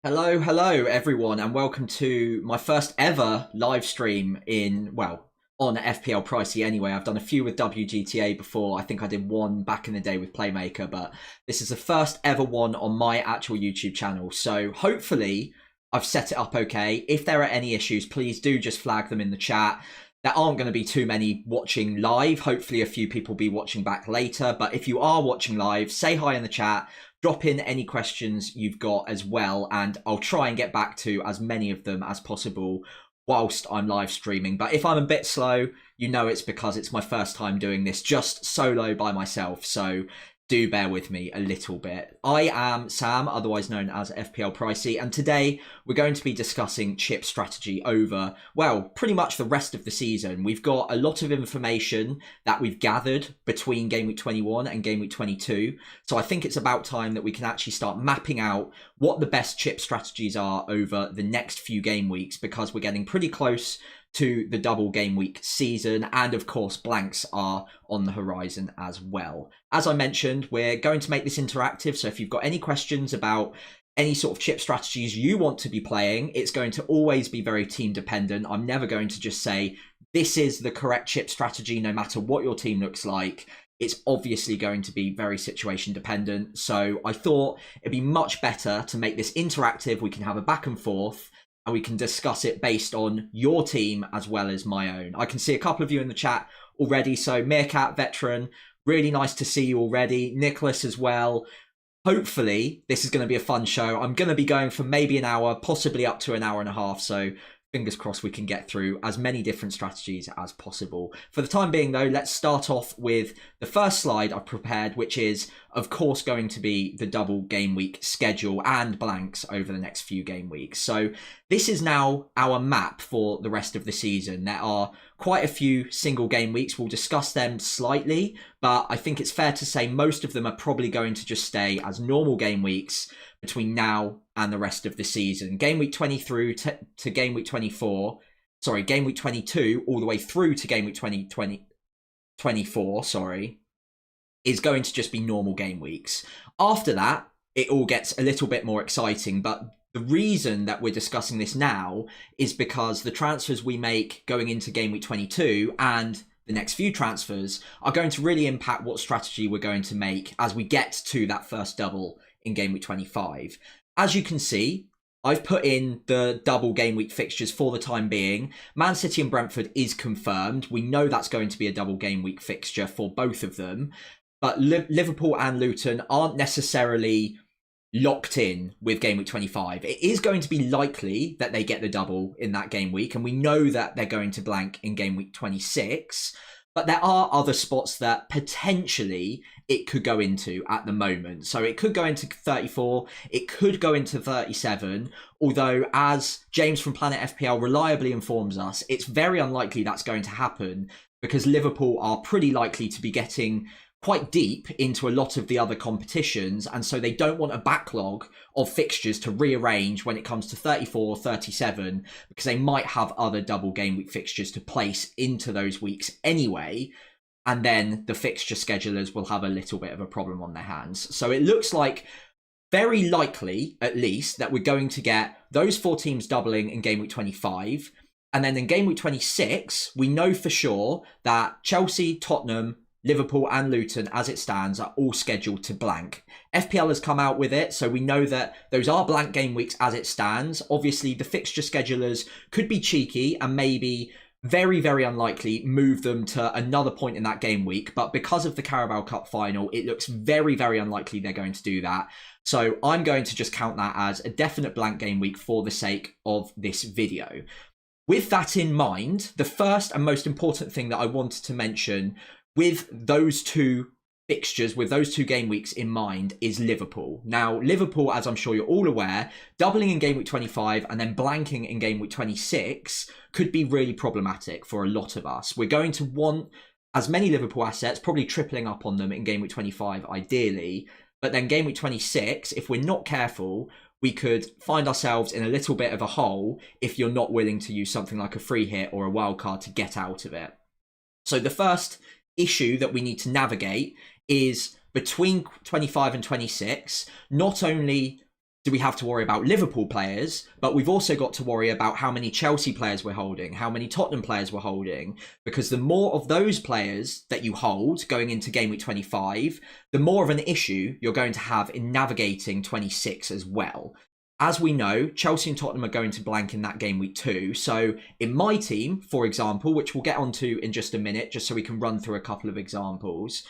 Hello everyone, and welcome to my first ever live stream on FPL Pricey anyway. I've done a few with WGTA before. I think I did one back in the day with Playmaker, but this is the first ever one on my actual YouTube channel. So hopefully I've set it up okay. If there are any issues, please do just flag them in the chat. There aren't going to be too many watching live. Hopefully a few people will be watching back later. But if you are watching live, say hi in the chat. Drop in any questions you've got as well, and I'll try and get back to as many of them as possible whilst I'm live streaming. But if I'm a bit slow, you know it's because it's my first time doing this just solo by myself. So do bear with me a little bit. I am Sam, otherwise known as FPL Pricey, and today we're going to be discussing chip strategy over, well, pretty much the rest of the season. We've got a lot of information that we've gathered between Game Week 21 and Game Week 22, so I think it's about time that we can actually start mapping out what the best chip strategies are over the next few game weeks, because we're getting pretty close to the double game week season, and of course blanks are on the horizon as well. As I mentioned, we're going to make this interactive, so if you've got any questions about any sort of chip strategies you want to be playing, it's going to always be very team dependent. I'm never going to just say this is the correct chip strategy no matter what your team looks like. It's obviously going to be very situation dependent, so I thought it'd be much better to make this interactive. We can have a back and forth, and we can discuss it based on your team as well as my own. I can see a couple of you in the chat already. So Meerkat, Veteran, really nice to see you already. Nicholas as well. Hopefully this is going to be a fun show. I'm going to be going for maybe an hour, possibly up to an hour and a half. So fingers crossed we can get through as many different strategies as possible. For the time being though, let's start off with the first slide I've prepared, which is of course going to be the double game week schedule and blanks over the next few game weeks. So this is now our map for the rest of the season. There are quite a few single game weeks. We'll discuss them slightly, but I think it's fair to say most of them are probably going to just stay as normal game weeks between now and the rest of the season. Game week 20 through to game week 24, sorry, game week 22 all the way through to game week 24, sorry, is going to just be normal game weeks. After that, it all gets a little bit more exciting, but the reason that we're discussing this now is because the transfers we make going into game week 22 and the next few transfers are going to really impact what strategy we're going to make as we get to that first double in game week 25. As you can see, I've put in the double game week fixtures for the time being. Man City and Brentford is confirmed. We know that's going to be a double game week fixture for both of them. But Liverpool and Luton aren't necessarily locked in with game week 25. It is going to be likely that they get the double in that game week, and we know that they're going to blank in game week 26. But there are other spots that potentially it could go into at the moment. So it could go into 34, it could go into 37, although as James from Planet FPL reliably informs us, it's very unlikely that's going to happen because Liverpool are pretty likely to be getting quite deep into a lot of the other competitions, and so they don't want a backlog of fixtures to rearrange when it comes to 34 or 37, because they might have other double game week fixtures to place into those weeks anyway, and then the fixture schedulers will have a little bit of a problem on their hands. So it looks like very likely, at least, that we're going to get those four teams doubling in game week 25, and then in game week 26, we know for sure that Chelsea, Tottenham, Liverpool and Luton, as it stands, are all scheduled to blank. FPL has come out with it, so we know that those are blank game weeks as it stands. Obviously, the fixture schedulers could be cheeky and maybe very, very unlikely move them to another point in that game week. But because of the Carabao Cup final, it looks very, very unlikely they're going to do that. So I'm going to just count that as a definite blank game week for the sake of this video. With that in mind, the first and most important thing that I wanted to mention with those two fixtures, with those two game weeks in mind, is Liverpool. Now, Liverpool, as I'm sure you're all aware, doubling in game week 25 and then blanking in game week 26 could be really problematic for a lot of us. We're going to want as many Liverpool assets, probably tripling up on them in game week 25 ideally, but then game week 26, if we're not careful, we could find ourselves in a little bit of a hole if you're not willing to use something like a free hit or a wild card to get out of it. So the first issue that we need to navigate is between 25 and 26, not only do we have to worry about Liverpool players, but we've also got to worry about how many Chelsea players we're holding, how many Tottenham players we're holding, because the more of those players that you hold going into game week 25, the more of an issue you're going to have in navigating 26 as well. As we know, Chelsea and Tottenham are going to blank in that game week too. So in my team, for example, which we'll get onto in just a minute, just so we can run through a couple of examples,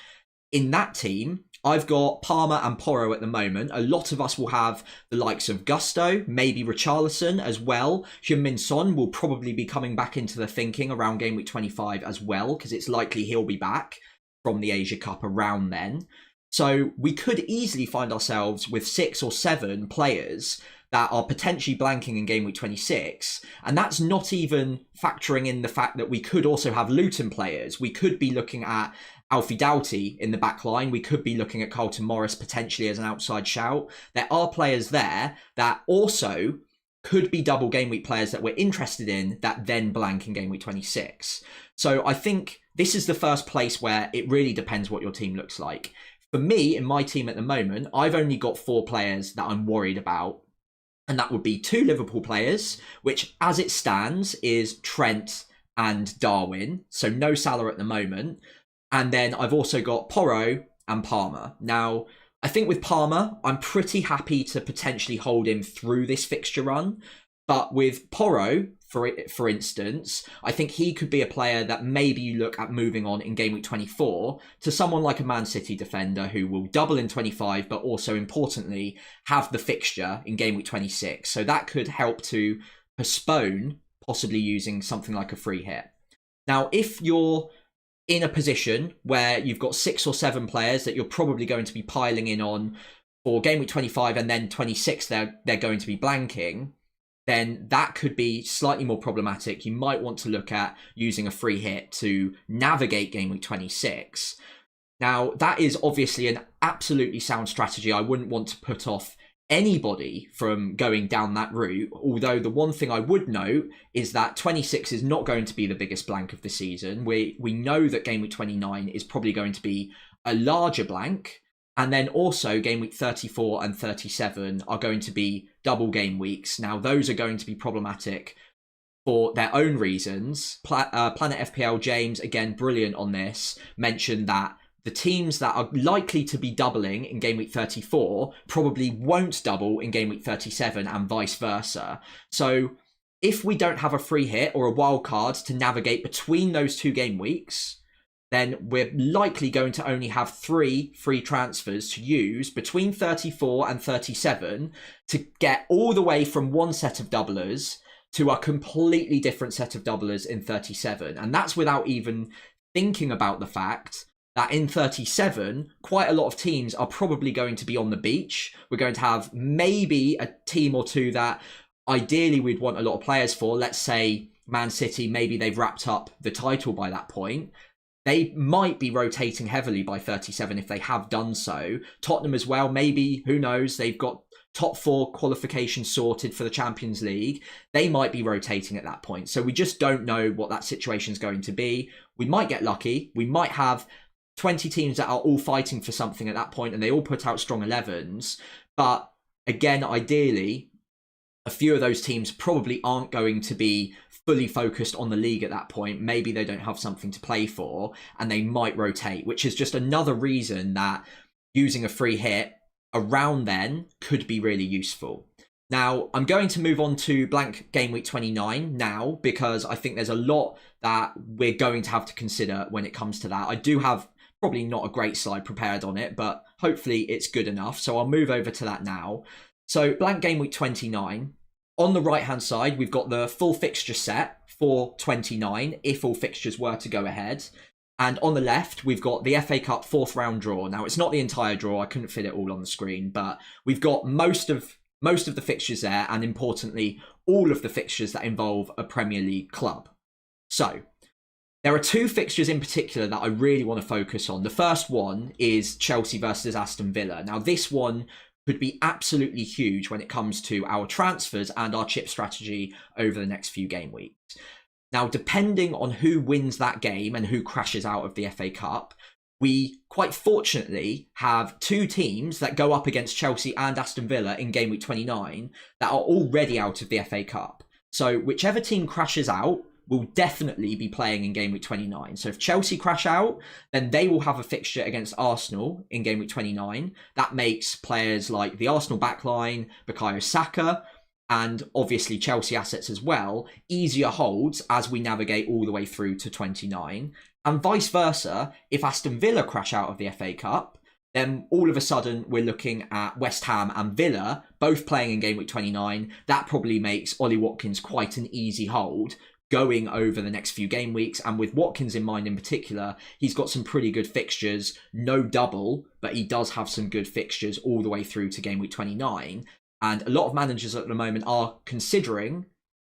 in that team, I've got Palmer and Porro at the moment. A lot of us will have the likes of Gusto, maybe Richarlison as well. Heung-min Son will probably be coming back into the thinking around game week 25 as well, because it's likely he'll be back from the Asia Cup around then. So we could easily find ourselves with 6 or 7 players that are potentially blanking in game week 26. And that's not even factoring in the fact that we could also have Luton players. We could be looking at Alfie Doughty in the back line. We could be looking at Carlton Morris potentially as an outside shout. There are players there that also could be double game week players that we're interested in that then blank in game week 26. So I think this is the first place where it really depends what your team looks like. For me, in my team at the moment, I've only got 4 players that I'm worried about. And that would be 2 Liverpool players, which as it stands is Trent and Darwin. So no Salah at the moment. And then I've also got Porro and Palmer. Now, I think with Palmer, I'm pretty happy to potentially hold him through this fixture run. But with Porro, for instance, I think he could be a player that maybe you look at moving on in game week 24 to someone like a Man City defender who will double in 25, but also importantly, have the fixture in game week 26. So that could help to postpone possibly using something like a free hit. Now, if you're in a position where you've got 6 or 7 players that you're probably going to be piling in on for game week 25 and then 26 they're going to be blanking, then that could be slightly more problematic. You might want to look at using a free hit to navigate game week 26. Now, that is obviously an absolutely sound strategy. I wouldn't want to put off anybody from going down that route, although the one thing I would note is that 26 is not going to be the biggest blank of the season. We know that game week 29 is probably going to be a larger blank, and then also game week 34 and 37 are going to be double game weeks. Now those are going to be problematic for their own reasons. Planet FPL James, again brilliant on this, mentioned that the teams that are likely to be doubling in game week 34 probably won't double in game week 37 and vice versa. So if we don't have a free hit or a wild card to navigate between those 2 game weeks, then we're likely going to only have 3 free transfers to use between 34 and 37 to get all the way from one set of doublers to a completely different set of doublers in 37. And that's without even thinking about the fact that in 37, quite a lot of teams are probably going to be on the beach. We're going to have maybe a team or 2 that ideally we'd want a lot of players for. Let's say Man City, maybe they've wrapped up the title by that point. They might be rotating heavily by 37 if they have done so. Tottenham as well, maybe, who knows, they've got top 4 qualification sorted for the Champions League. They might be rotating at that point. So we just don't know what that situation is going to be. We might get lucky. We might have 20 teams that are all fighting for something at that point and they all put out strong 11s. But again, ideally, a few of those teams probably aren't going to be fully focused on the league at that point. Maybe they don't have something to play for and they might rotate, which is just another reason that using a free hit around then could be really useful. Now, I'm going to move on to blank game week 29 now, because I think there's a lot that we're going to have to consider when it comes to that. I do have probably not a great slide prepared on it, but hopefully it's good enough. So I'll move over to that now. So blank game week 29. On the right-hand side, we've got the full fixture set for 29, if all fixtures were to go ahead. And on the left, we've got the FA Cup 4th round draw. Now, it's not the entire draw. I couldn't fit it all on the screen, but we've got most of the fixtures there, and importantly, all of the fixtures that involve a Premier League club. So there are 2 fixtures in particular that I really want to focus on. The first one is Chelsea versus Aston Villa. Now, this one could be absolutely huge when it comes to our transfers and our chip strategy over the next few game weeks. Now, depending on who wins that game and who crashes out of the FA Cup, we quite fortunately have two teams that go up against Chelsea and Aston Villa in game week 29 that are already out of the FA Cup. So whichever team crashes out will definitely be playing in game week 29. So if Chelsea crash out, then they will have a fixture against Arsenal in game week 29. That makes players like the Arsenal backline, Bukayo Saka, and obviously Chelsea assets as well, easier holds as we navigate all the way through to 29. And vice versa, if Aston Villa crash out of the FA Cup, then all of a sudden we're looking at West Ham and Villa both playing in game week 29. That probably makes Ollie Watkins quite an easy hold going over the next few game weeks. And with Watkins in mind in particular, he's got some pretty good fixtures, no double, but he does have some good fixtures all the way through to game week 29. And a lot of managers at the moment are considering,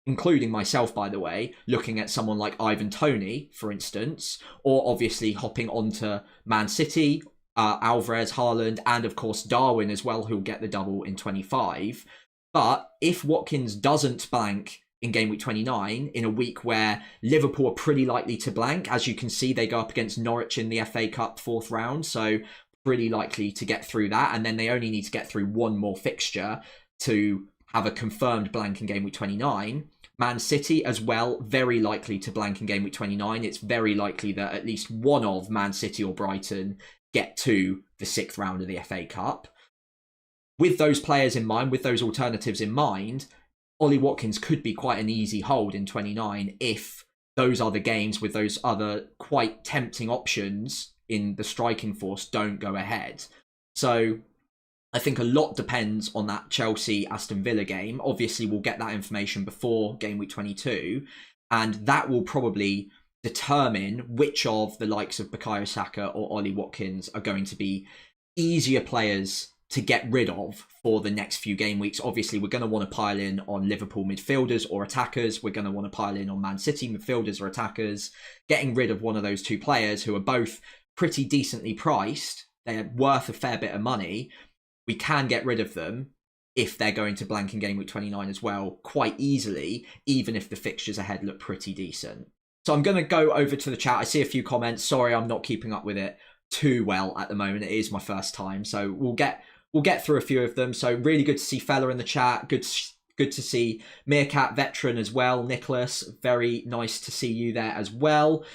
including myself, by the way, looking at someone like Ivan Toney, for instance, or obviously hopping onto Man City, Alvarez, Haaland, and of course Darwin as well, who'll get the double in 25. But if Watkins doesn't blank in game week 29, in a week where Liverpool are pretty likely to blank, as you can see, they go up against Norwich in the FA Cup 4th round, so pretty likely to get through that, and then they only need to get through one more fixture to have a confirmed blank in game week 29. Man City as well, very likely to blank in game week 29. It's very likely that at least one of Man City or Brighton get to the 6th round of the FA Cup. With those players in mind, with those alternatives in mind, Ollie Watkins could be quite an easy hold in 29 if those other games with those other quite tempting options in the striking force don't go ahead. So I think a lot depends on that Chelsea-Aston Villa game. Obviously, we'll get that information before game week 22, and that will probably determine which of the likes of Bukayo Saka or Ollie Watkins are going to be easier players to get rid of for the next few game weeks. Obviously, we're going to want to pile in on Liverpool midfielders or attackers. We're going to want to pile in on Man City midfielders or attackers. Getting rid of one of those two players who are both pretty decently priced, they're worth a fair bit of money. We can get rid of them if they're going to blank in game week 29 as well, quite easily, even if the fixtures ahead look pretty decent. So I'm going to go over to the chat. I see a few comments. Sorry, I'm not keeping up with it too well at the moment. It is my first time, so we'll get through a few of them. So really good to see Fella in the chat. Good to see Meerkat Veteran as well. Nicholas, very nice to see you there as well.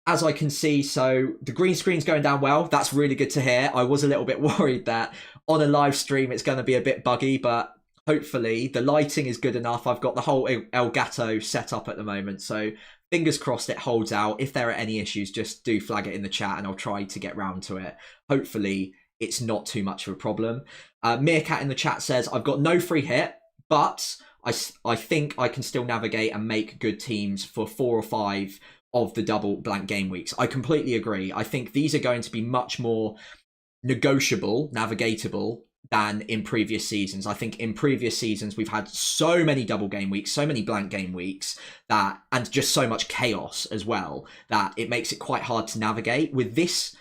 As I can see, so the green screen's going down well. That's really good to hear. I was a little bit worried that on a live stream it's going to be a bit buggy, but hopefully the lighting is good enough. I've got the whole Elgato set up at the moment, so fingers crossed it holds out. If there are any issues, just do flag it in the chat and I'll try to get round to it. Hopefully it's not too much of a problem. Meerkat in the chat says, I've got no free hit, but I think I can still navigate and make good teams for 4 or 5 of the double blank game weeks. I completely agree. I think these are going to be much more negotiable, navigatable than in previous seasons. I think in previous seasons we've had so many double game weeks, so many blank game weeks, that, and just so much chaos as well, that it makes it quite hard to navigate. With this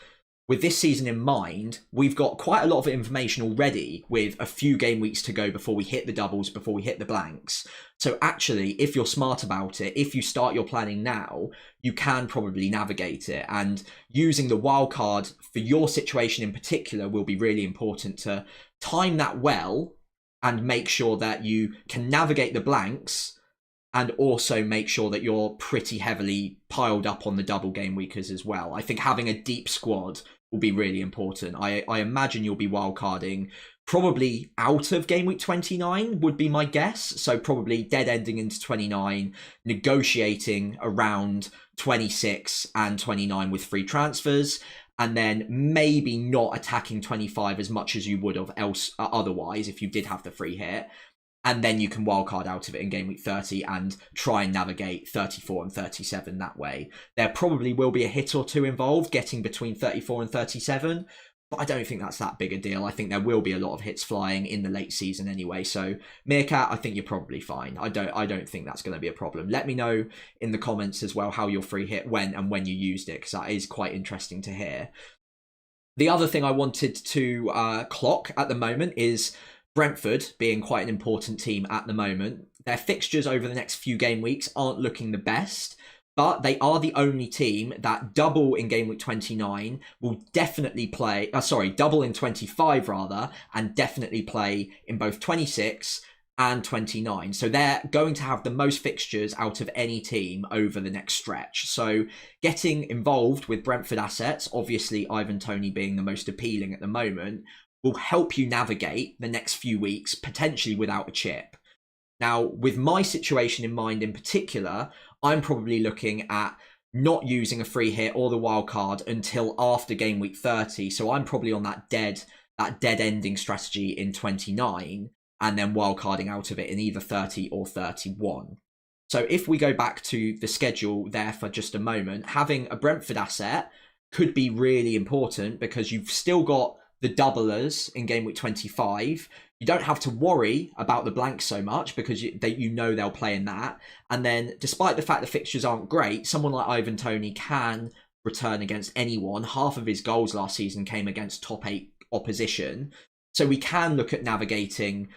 season in mind, we've got quite a lot of information already with a few game weeks to go before we hit the doubles, before we hit the blanks. So actually, if you're smart about it, if you start your planning now, you can probably navigate it. And using the wildcard for your situation in particular will be really important to time that well and make sure that you can navigate the blanks and also make sure that you're pretty heavily piled up on the double game weekers as well. I think having a deep squad will be really important. I imagine you'll be wildcarding probably out of game week 29 would be my guess. So probably dead ending into 29, negotiating around 26 and 29 with free transfers, and then maybe not attacking 25 as much as you would have otherwise if you did have the free hit. And then you can wildcard out of it in game week 30 and try and navigate 34 and 37 that way. There probably will be a hit or two involved getting between 34 and 37, but I don't think that's that big a deal. I think there will be a lot of hits flying in the late season anyway. So Meerkat, I think you're probably fine. I don't think that's going to be a problem. Let me know in the comments as well how your free hit went and when you used it, because that is quite interesting to hear. The other thing I wanted to clock at the moment is Brentford being quite an important team at the moment. Their fixtures over the next few game weeks aren't looking the best, but they are the only team that double in game week 29 will definitely play, double in 25 rather, and definitely play in both 26 and 29. So they're going to have the most fixtures out of any team over the next stretch. So getting involved with Brentford assets, obviously Ivan Toney being the most appealing at the moment, will help you navigate the next few weeks, potentially without a chip. Now, with my situation in mind in particular, I'm probably looking at not using a free hit or the wild card until after game week 30. So I'm probably on that dead ending strategy in 29 and then wildcarding out of it in either 30 or 31. So if we go back to the schedule there for just a moment, having a Brentford asset could be really important because you've still got the doublers in game week 25. You don't have to worry about the blanks so much because you know they'll play in that. And then despite the fact the fixtures aren't great, someone like Ivan Toney can return against anyone. Half of his goals last season came against top 8 opposition. So we can look at navigating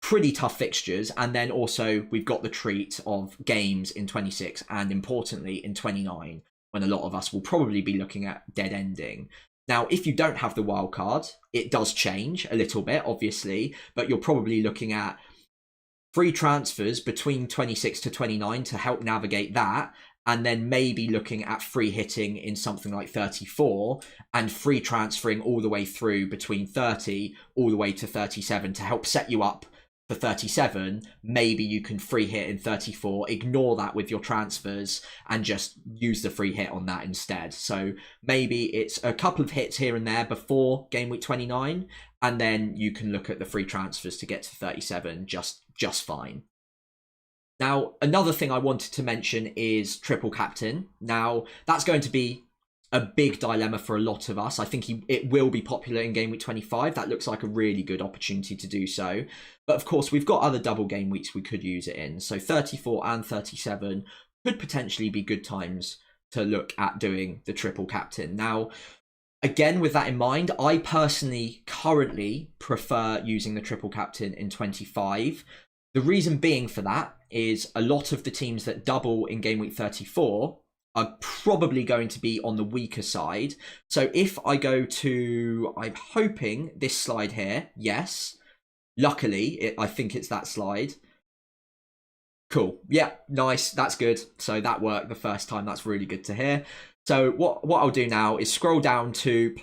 pretty tough fixtures. And then also we've got the treat of games in 26 and importantly in 29, when a lot of us will probably be looking at dead ending. Now, if you don't have the wild card, it does change a little bit, obviously, but you're probably looking at free transfers between 26 to 29 to help navigate that, and then maybe looking at free hitting in something like 34 and free transferring all the way through between 30 all the way to 37 to help set you up for 37. Maybe you can free hit in 34, ignore that with your transfers and just use the free hit on that instead. So maybe it's a couple of hits here and there before game week 29, and then you can look at the free transfers to get to 37 just fine. Now, another thing I wanted to mention is triple captain. Now, that's going to be a big dilemma for a lot of us. I think it will be popular in game week 25. That looks like a really good opportunity to do so. But of course, we've got other double game weeks we could use it in. So 34 and 37 could potentially be good times to look at doing the triple captain. Now, again, with that in mind, I personally currently prefer using the triple captain in 25. The reason being for that is a lot of the teams that double in game week 34 are probably going to be on the weaker side. So if I go to, I'm hoping this slide here, yes. Luckily, I think it's that slide. Cool. Yeah, nice. That's good. So that worked the first time. That's really good to hear. So what I'll do now is scroll down to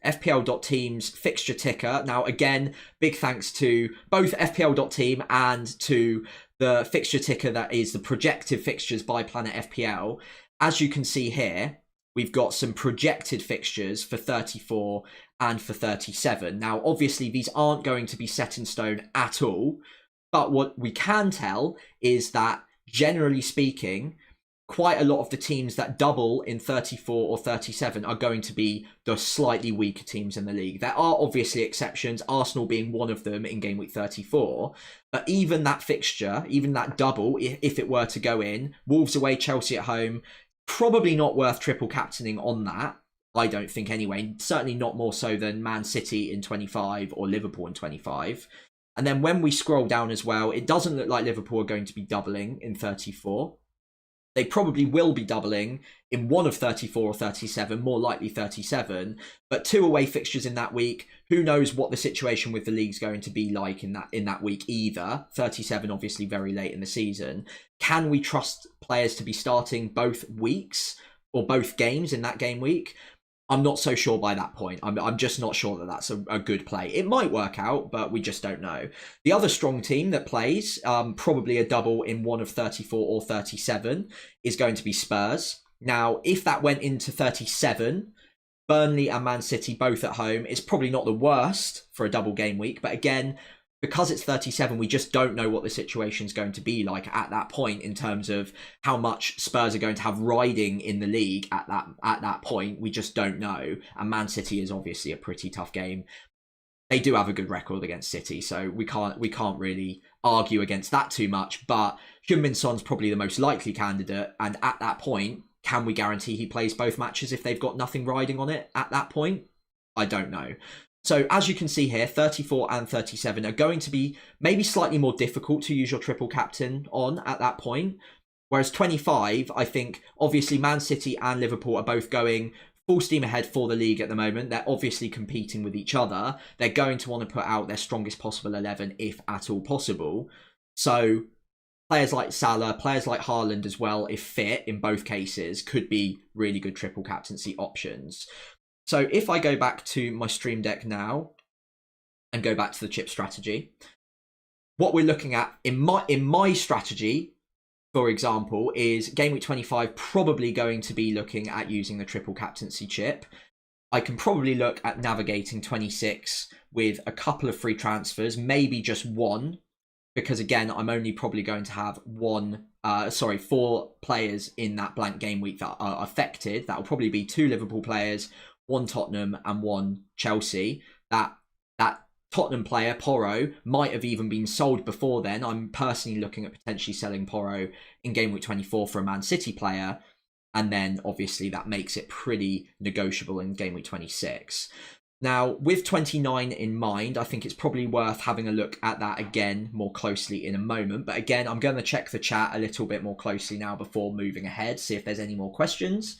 FPL.team's fixture ticker. Now, again, big thanks to both FPL.team and to the fixture ticker that is the projected fixtures by Planet FPL. As you can see here, we've got some projected fixtures for 34 and for 37. Now, obviously, these aren't going to be set in stone at all. But what we can tell is that, generally speaking, quite a lot of the teams that double in 34 or 37 are going to be the slightly weaker teams in the league. There are obviously exceptions, Arsenal being one of them in game week 34. But even that fixture, even that double, if it were to go in, Wolves away, Chelsea at home, probably not worth triple captaining on that. I don't think anyway. Certainly not more so than Man City in 25 or Liverpool in 25. And then when we scroll down as well, it doesn't look like Liverpool are going to be doubling in 34. They probably will be doubling in one of 34 or 37, more likely 37. But 2 away fixtures in that week. Who knows what the situation with the league's going to be like in that week either. 37 obviously very late in the season. Can we trust players to be starting both weeks or both games in that game week? I'm not so sure by that point. I'm just not sure that that's a good play. It might work out, but we just don't know. The other strong team that plays, probably a double in one of 34 or 37, is going to be Spurs. Now, if that went into 37, Burnley and Man City both at home, it's probably not the worst for a double game week. But again, because it's 37, we just don't know what the situation is going to be like at that point in terms of how much Spurs are going to have riding in the league at that point. We just don't know. And Man City is obviously a pretty tough game. They do have a good record against City, so we can't really argue against that too much. But Heung-min Son's probably the most likely candidate, and at that point, can we guarantee he plays both matches if they've got nothing riding on it at that point? I don't know. So as you can see here, 34 and 37 are going to be maybe slightly more difficult to use your triple captain on at that point. Whereas 25, I think obviously Man City and Liverpool are both going full steam ahead for the league at the moment. They're obviously competing with each other. They're going to want to put out their strongest possible 11 if at all possible. So players like Salah, players like Haaland as well, if fit in both cases, could be really good triple captaincy options. So if I go back to my stream deck now and go back to the chip strategy, what we're looking at in my strategy, for example, is game week 25 probably going to be looking at using the triple captaincy chip. I can probably look at navigating 26 with a couple of free transfers, maybe just one, because again, I'm only probably going to have 4 players in that blank game week that are affected. That will probably be 2 Liverpool players, 1 Tottenham and 1 Chelsea. That Tottenham player, Porro, might have even been sold before then. I'm personally looking at potentially selling Porro in game week 24 for a Man City player. And then obviously that makes it pretty negotiable in game week 26. Now, with 29 in mind, I think it's probably worth having a look at that again more closely in a moment. But again, I'm going to check the chat a little bit more closely now before moving ahead, see if there's any more questions.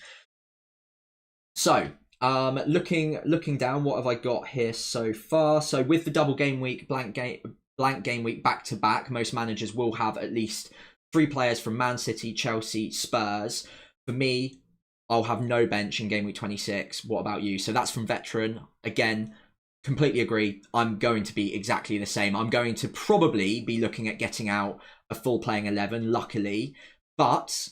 So, looking down, what have I got here so far? So with the double game week, blank game week back to back, most managers will have at least 3 players from Man City, Chelsea, Spurs. For me, I'll have no bench in game week 26. What about you? So that's from Veteran. Again, completely agree. I'm going to be exactly the same. I'm going to probably be looking at getting out a full playing 11, luckily. But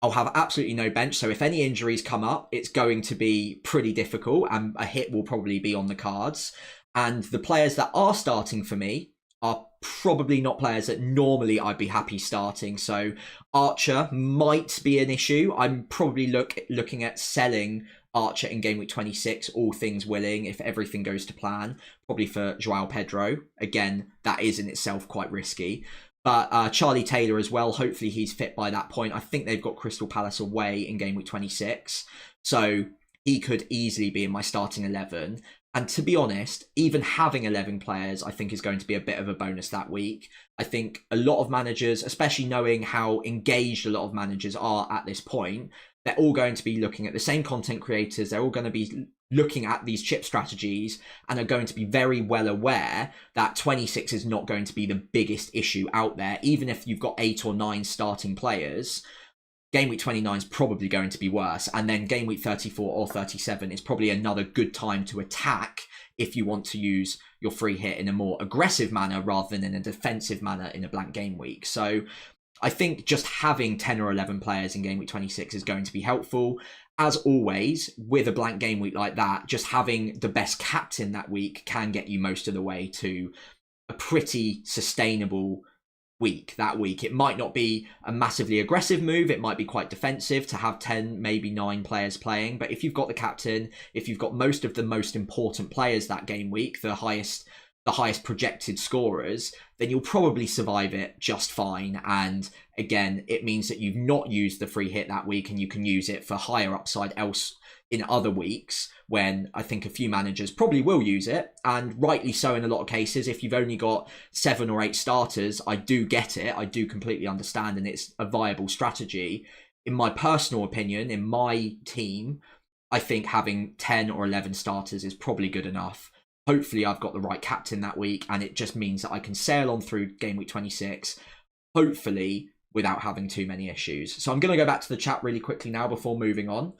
I'll have absolutely no bench. So if any injuries come up, it's going to be pretty difficult and a hit will probably be on the cards. And the players that are starting for me are probably not players that normally I'd be happy starting. So Archer might be an issue. I'm probably looking at selling Archer in game week 26, all things willing, if everything goes to plan, probably for Joao Pedro. Again, that is in itself quite risky. But Charlie Taylor as well, hopefully he's fit by that point. I think they've got Crystal Palace away in game week 26. So he could easily be in my starting 11. And to be honest, even having 11 players, I think is going to be a bit of a bonus that week. I think a lot of managers, especially knowing how engaged a lot of managers are at this point, they're all going to be looking at the same content creators. They're all going to be looking at these chip strategies and are going to be very well aware that 26 is not going to be the biggest issue out there. Even if you've got 8 or 9 starting players, game week 29 is probably going to be worse. And then game week 34 or 37 is probably another good time to attack if you want to use your free hit in a more aggressive manner rather than in a defensive manner in a blank game week. So I think just having 10 or 11 players in game week 26 is going to be helpful. As always, with a blank game week like that, just having the best captain that week can get you most of the way to a pretty sustainable week that week. It might not be a massively aggressive move. It might be quite defensive to have 10, maybe 9 players playing. But if you've got the captain, if you've got most of the most important players that game week, the highest projected scorers, then you'll probably survive it just fine. And again, it means that you've not used the free hit that week and you can use it for higher upside else in other weeks when I think a few managers probably will use it, and rightly so in a lot of cases. If you've only got 7 or 8 starters, I do get it. I do completely understand, and it's a viable strategy. In my personal opinion, in my team, I think having 10 or 11 starters is probably good enough. Hopefully I've got the right captain that week, and it just means that I can sail on through game week 26, hopefully without having too many issues. So I'm going to go back to the chat really quickly now before moving on.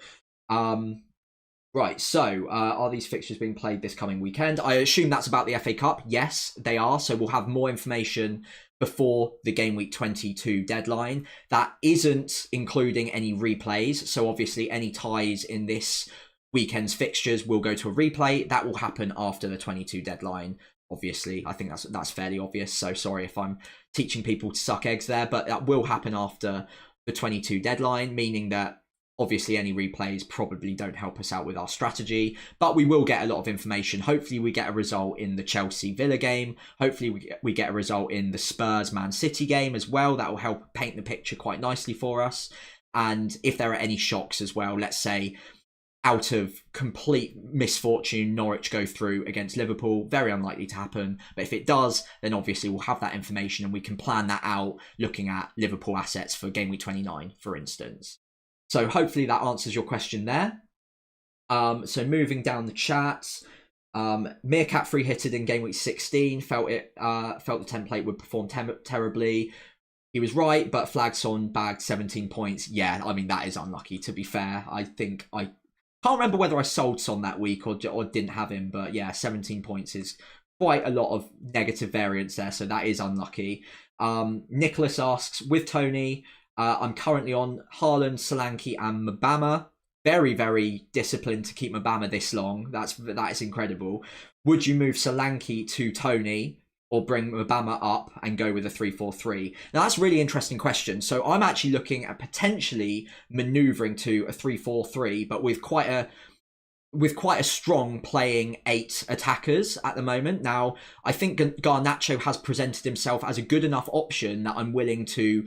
Right, so are these fixtures being played this coming weekend? I assume that's about the FA Cup. Yes, they are. So we'll have more information before the game week 22 deadline. That isn't including any replays. So obviously any ties in this weekend's fixtures will go to a replay. That will happen after the 22 deadline. Obviously, I think that's fairly obvious. So sorry if I'm teaching people to suck eggs there, but that will happen after the 22 deadline, meaning that obviously any replays probably don't help us out with our strategy, but we will get a lot of information. Hopefully we get a result in the Chelsea Villa game. Hopefully we get a result in the Spurs Man City game as well. That will help paint the picture quite nicely for us. And if there are any shocks as well, let's say out of complete misfortune, Norwich go through against Liverpool. Very unlikely to happen. But if it does, then obviously we'll have that information and we can plan that out looking at Liverpool assets for game week 29, for instance. So hopefully that answers your question there. So moving down the chats, Meerkat free hitted in game week 16. Felt the template would perform terribly. He was right, but Flagson bagged 17 points. Yeah, I mean, that is unlucky, to be fair. I think I can't remember whether I sold Son that week or didn't have him, but yeah, 17 points is quite a lot of negative variance there, so that is unlucky. Nicholas asks, with Tony, I'm currently on Haaland, Solanke and Mbama. Very, very disciplined to keep Mbama this long. That is incredible. Would you move Solanke to Tony or bring Mbama up and go with a 3-4-3? Now, that's a really interesting question. So I'm actually looking at potentially manoeuvring to a 3-4-3, but with quite a strong playing 8 attackers at the moment. Now, I think Garnacho has presented himself as a good enough option that I'm willing to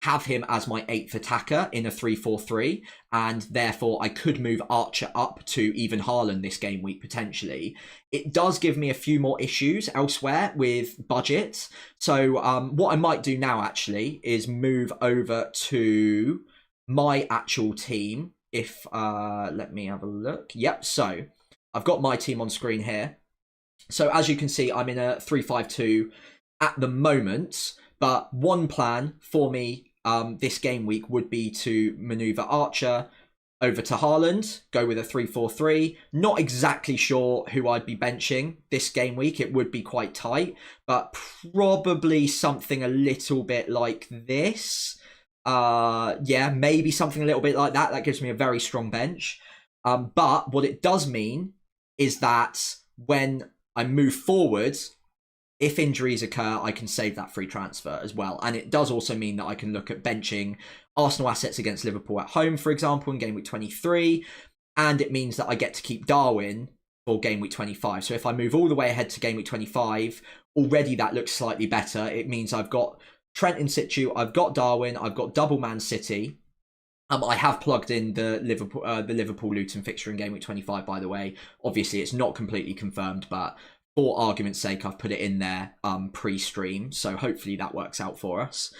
have him as my 8th attacker in a 3-4-3, and therefore I could move Archer up to even Haaland this game week potentially. It does give me a few more issues elsewhere with budget, so what I might do now actually is move over to my actual team. If let me have a look. Yep, so I've got my team on screen here. So as you can see, I'm in a 3-5-2 at the moment, but one plan for me this game week would be to maneuver Archer over to Haaland, go with a 3-4-3. Not exactly sure who I'd be benching this game week. It would be quite tight, but probably something a little bit like this. Yeah, maybe something a little bit like that. That gives me a very strong bench. But what it does mean is that when I move forward, if injuries occur, I can save that free transfer as well. And it does also mean that I can look at benching Arsenal assets against Liverpool at home, for example, in game week 23. And it means that I get to keep Darwin for game week 25. So if I move all the way ahead to game week 25, already that looks slightly better. It means I've got Trent in situ, I've got Darwin, I've got double Man City. I have plugged in the Liverpool Luton fixture in game week 25, by the way. Obviously, it's not completely confirmed, but for argument's sake, I've put it in there pre-stream, so hopefully that works out for us.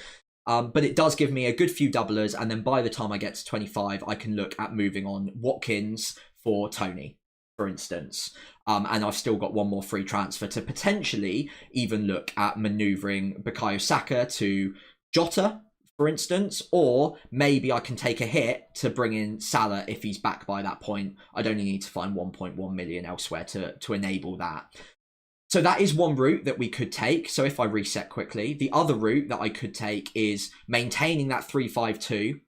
But it does give me a good few doublers, and then by the time I get to 25, I can look at moving on Watkins for Tony, for instance. And I've still got one more free transfer to potentially even look at manoeuvring Bukayo Saka to Jota, for instance, or maybe I can take a hit to bring in Salah if he's back by that point. I'd only need to find 1.1 million elsewhere to enable that. So that is one route that we could take. So if I reset quickly, the other route that I could take is maintaining that 3-5-2,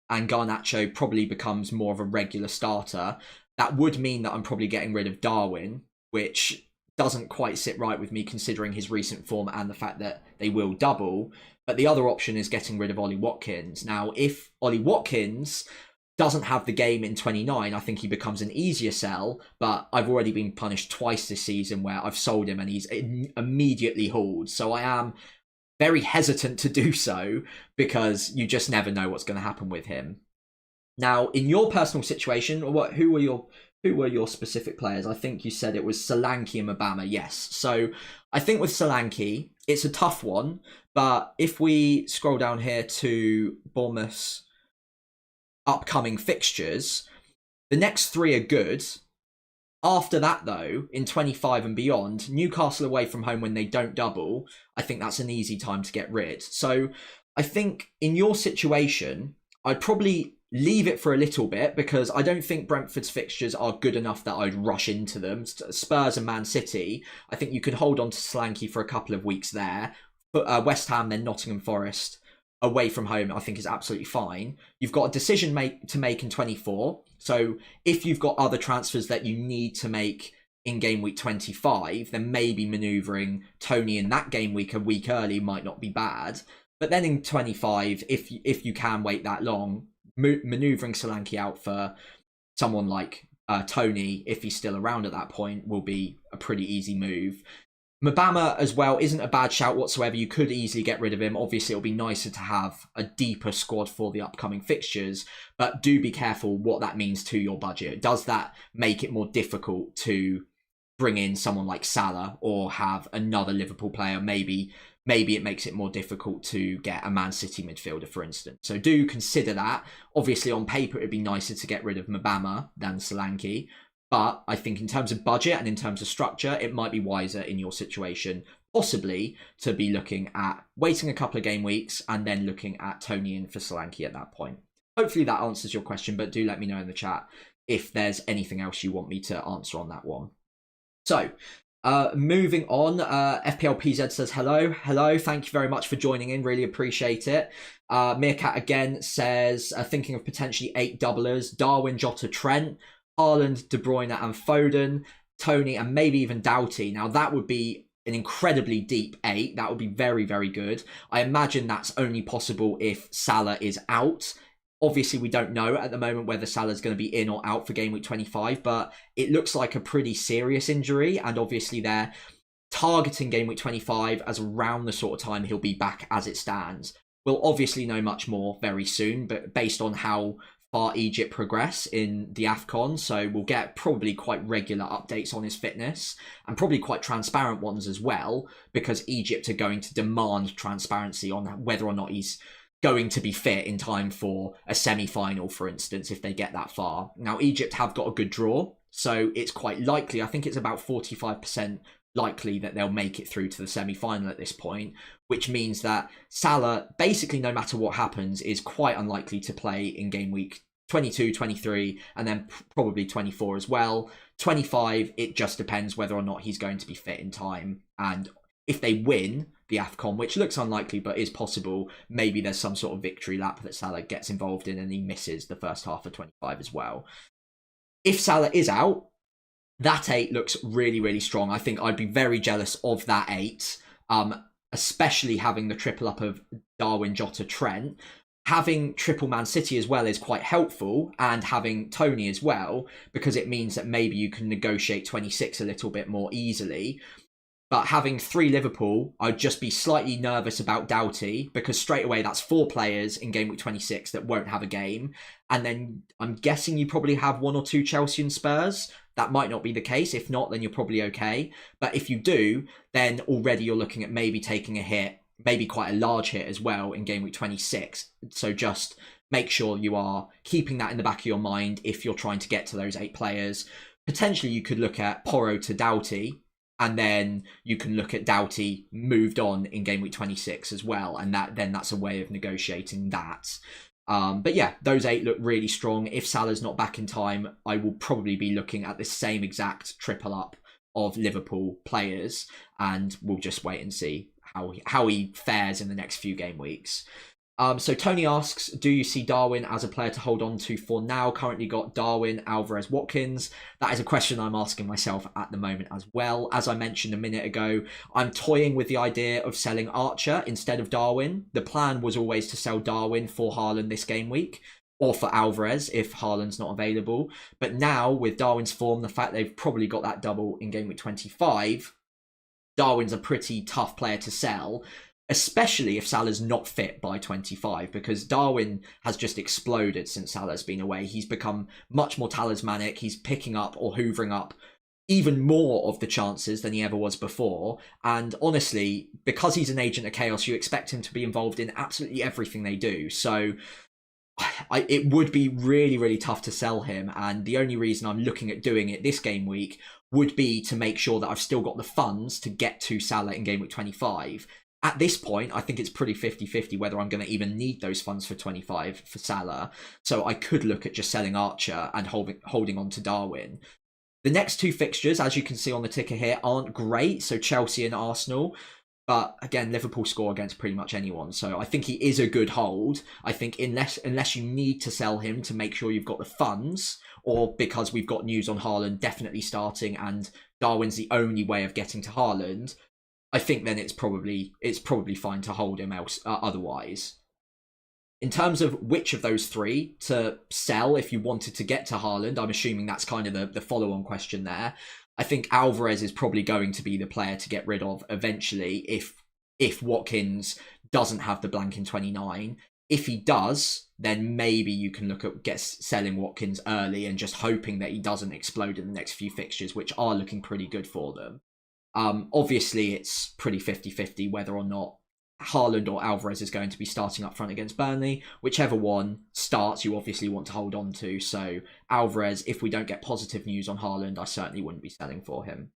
and Garnacho probably becomes more of a regular starter. That would mean that I'm probably getting rid of Darwin, which doesn't quite sit right with me considering his recent form and the fact that they will double. But the other option is getting rid of Ollie Watkins. Now, if Ollie Watkins doesn't have the game in 29, I think he becomes an easier sell, but I've already been punished twice this season where I've sold him and he's immediately hauled. So I am very hesitant to do so because you just never know what's going to happen with him. Now, in your personal situation, who were your specific players? I think you said it was Solanke and Mbama. Yes. So I think with Solanke, it's a tough one, but if we scroll down here to Bournemouth's upcoming fixtures, the next 3 are good. After that, though, in 25 and beyond, Newcastle away from home when they don't double, I think that's an easy time to get rid. So I think in your situation, I'd probably leave it for a little bit because I don't think Brentford's fixtures are good enough that I'd rush into them. Spurs and Man City, I think you can hold on to Solanke for a couple of weeks there. But West Ham, then Nottingham Forest away from home, I think is absolutely fine. You've got a decision to make in 24. So if you've got other transfers that you need to make in game week 25, then maybe manoeuvring Tony in that game week a week early might not be bad. But then in 25, if you can wait that long, manoeuvring Solanke out for someone like Tony, if he's still around at that point, will be a pretty easy move. Mabama as well isn't a bad shout whatsoever. You could easily get rid of him. Obviously, it'll be nicer to have a deeper squad for the upcoming fixtures, but do be careful what that means to your budget. Does that make it more difficult to bring in someone like Salah or have another Liverpool player? Maybe it makes it more difficult to get a Man City midfielder, for instance. So do consider that. Obviously, on paper, it'd be nicer to get rid of Mabama than Solanke. But I think in terms of budget and in terms of structure, it might be wiser in your situation, possibly, to be looking at waiting a couple of game weeks and then looking at Tony in for Solanke at that point. Hopefully that answers your question, but do let me know in the chat if there's anything else you want me to answer on that one. So, moving on, FPL PZ says hello, thank you very much for joining in, really appreciate it. Meerkat again says, thinking of potentially 8 doublers, Darwin, Jota, Trent, Haaland, De Bruyne and Foden, Tony and maybe even Doughty. Now that would be an incredibly deep 8. That would be very, very good. I imagine that's only possible if Salah is out. Obviously, we don't know at the moment whether Salah's going to be in or out for game week 25, but it looks like a pretty serious injury. And obviously they're targeting game week 25 as around the sort of time he'll be back as it stands. We'll obviously know much more very soon, but based on how far Egypt progress in the AFCON, so we'll get probably quite regular updates on his fitness and probably quite transparent ones as well, because Egypt are going to demand transparency on whether or not he's going to be fit in time for a semi-final, for instance, if they get that far. Now, Egypt have got a good draw, so it's quite likely, I think it's about 45% likely that they'll make it through to the semi-final at this point, which means that Salah, basically no matter what happens, is quite unlikely to play in game week 22, 23, and then probably 24 as well. 25, it just depends whether or not he's going to be fit in time. And if they win the AFCON, which looks unlikely but is possible, maybe there's some sort of victory lap that Salah gets involved in and he misses the first half of 25 as well. If Salah is out, that 8 looks really, really strong. I think I'd be very jealous of that 8, especially having the triple up of Darwin, Jota, Trent. Having triple Man City as well is quite helpful, and having Tony as well, because it means that maybe you can negotiate 26 a little bit more easily. But having 3 Liverpool, I'd just be slightly nervous about Doughty, because straight away that's 4 players in game week 26 that won't have a game. And then I'm guessing you probably have 1 or 2 Chelsea and Spurs. That might not be the case. If not, then you're probably okay. But if you do, then already you're looking at maybe taking a hit, maybe quite a large hit as well in game week 26. So just make sure you are keeping that in the back of your mind if you're trying to get to those 8 players. Potentially you could look at Porro to Doughty, and then you can look at Doughty moved on in game week 26 as well. And that's a way of negotiating that. But yeah, those 8 look really strong. If Salah's not back in time, I will probably be looking at the same exact triple up of Liverpool players, and we'll just wait and see how he fares in the next few game weeks. So Tony asks, do you see Darwin as a player to hold on to for now? Currently got Darwin, Alvarez, Watkins. That is a question I'm asking myself at the moment as well. As I mentioned a minute ago, I'm toying with the idea of selling Archer instead of Darwin. The plan was always to sell Darwin for Haaland this game week, or for Alvarez if Haaland's not available. But now, with Darwin's form, the fact they've probably got that double in game week 25, Darwin's a pretty tough player to sell, especially if Salah's not fit by 25, because Darwin has just exploded since Salah's been away. He's become much more talismanic. He's picking up or hoovering up even more of the chances than he ever was before. And honestly, because he's an agent of chaos, you expect him to be involved in absolutely everything they do. So it would be really, really tough to sell him. And the only reason I'm looking at doing it this game week would be to make sure that I've still got the funds to get to Salah in game week 25. At this point, I think it's pretty 50-50 whether I'm going to even need those funds for 25 for Salah. So I could look at just selling Archer and holding on to Darwin. The next 2 fixtures, as you can see on the ticker here, aren't great. So Chelsea and Arsenal. But again, Liverpool score against pretty much anyone. So I think he is a good hold. I think unless you need to sell him to make sure you've got the funds, or because we've got news on Haaland definitely starting and Darwin's the only way of getting to Haaland, I think then it's probably fine to hold him otherwise. In terms of which of those 3 to sell if you wanted to get to Haaland, I'm assuming that's kind of the follow-on question there. I think Alvarez is probably going to be the player to get rid of eventually if Watkins doesn't have the blank in 29. If he does, then maybe you can look at selling Watkins early and just hoping that he doesn't explode in the next few fixtures, which are looking pretty good for them. Obviously, it's pretty 50-50 whether or not Haaland or Alvarez is going to be starting up front against Burnley. Whichever one starts, you obviously want to hold on to. So Alvarez, if we don't get positive news on Haaland, I certainly wouldn't be selling for him.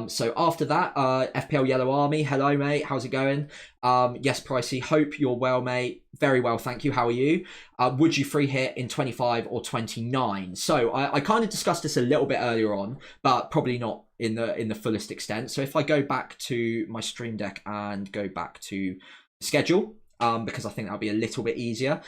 So after that, FPL Yellow Army, hello mate, how's it going? Yes, Pricey, hope you're well, mate. Very well, thank you. How are you? Would you free hit in 25 or 29? So I kind of discussed this a little bit earlier on, but probably not in the fullest extent. So if I go back to my stream deck and go back to the schedule, because I think that'll be a little bit easier.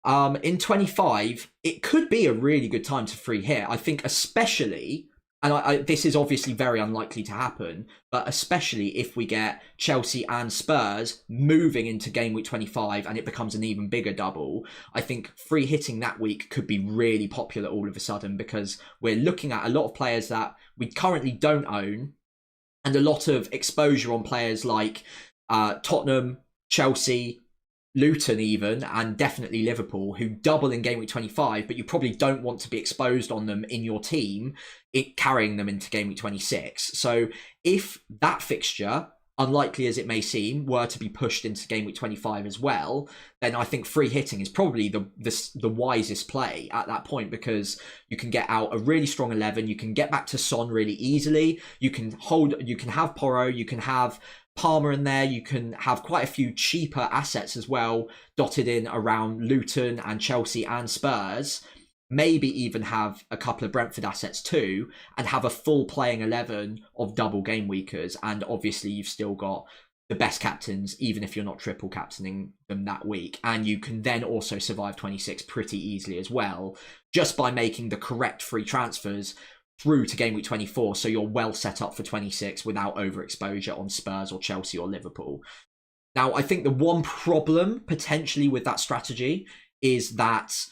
In 25, it could be a really good time to free hit. I think especially, and this is obviously very unlikely to happen, but especially if we get Chelsea and Spurs moving into game week 25 and it becomes an even bigger double, I think free hitting that week could be really popular all of a sudden, because we're looking at a lot of players that we currently don't own and a lot of exposure on players like Tottenham, Chelsea, Luton even, and definitely Liverpool, who double in game week 25, but you probably don't want to be exposed on them in your team, carrying them into game week 26. So if that fixture, unlikely as it may seem, were to be pushed into game week 25 as well, then I think free hitting is probably the wisest play at that point, because you can get out a really strong 11, you can get back to Son really easily, you can have Porro, you can have Palmer in there, you can have quite a few cheaper assets as well dotted in around Luton and Chelsea and Spurs, maybe even have a couple of Brentford assets too, and have a full playing 11 of double game weekers. And obviously you've still got the best captains, even if you're not triple captaining them that week, and you can then also survive 26 pretty easily as well, just by making the correct free transfers through to game week 24, so you're well set up for 26 without overexposure on Spurs or Chelsea or Liverpool. Now, I think the one problem potentially with that strategy is that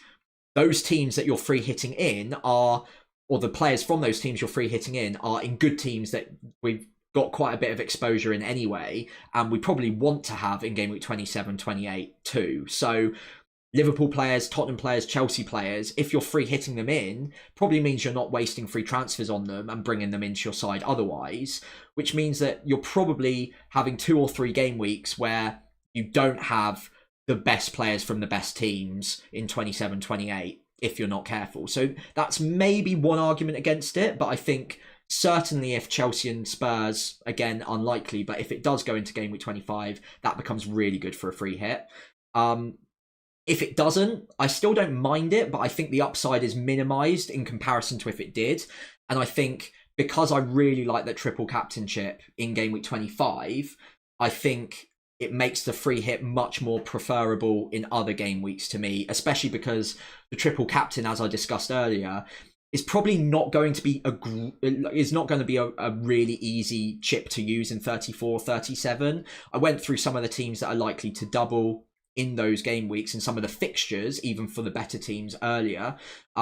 those teams that you're free hitting in or the players from those teams you're free hitting in are in good teams that we've got quite a bit of exposure in anyway, and we probably want to have in game week 27, 28 too. So Liverpool players, Tottenham players, Chelsea players, if you're free hitting them in, probably means you're not wasting free transfers on them and bringing them into your side otherwise, which means that you're probably having 2 or 3 game weeks where you don't have the best players from the best teams in 27, 28, if you're not careful. So that's maybe one argument against it, but I think certainly if Chelsea and Spurs, again, unlikely, but if it does go into game week 25, that becomes really good for a free hit. If it doesn't, I still don't mind it, but I think the upside is minimized in comparison to if it did. And I think because I really like that triple captainship in game week 25, I think it makes the free hit much more preferable in other game weeks to me, especially because the triple captain, as I discussed earlier, is probably not going to be a really easy chip to use in 34, 37. I went through some of the teams that are likely to double in those game weeks and some of the fixtures, even for the better teams earlier.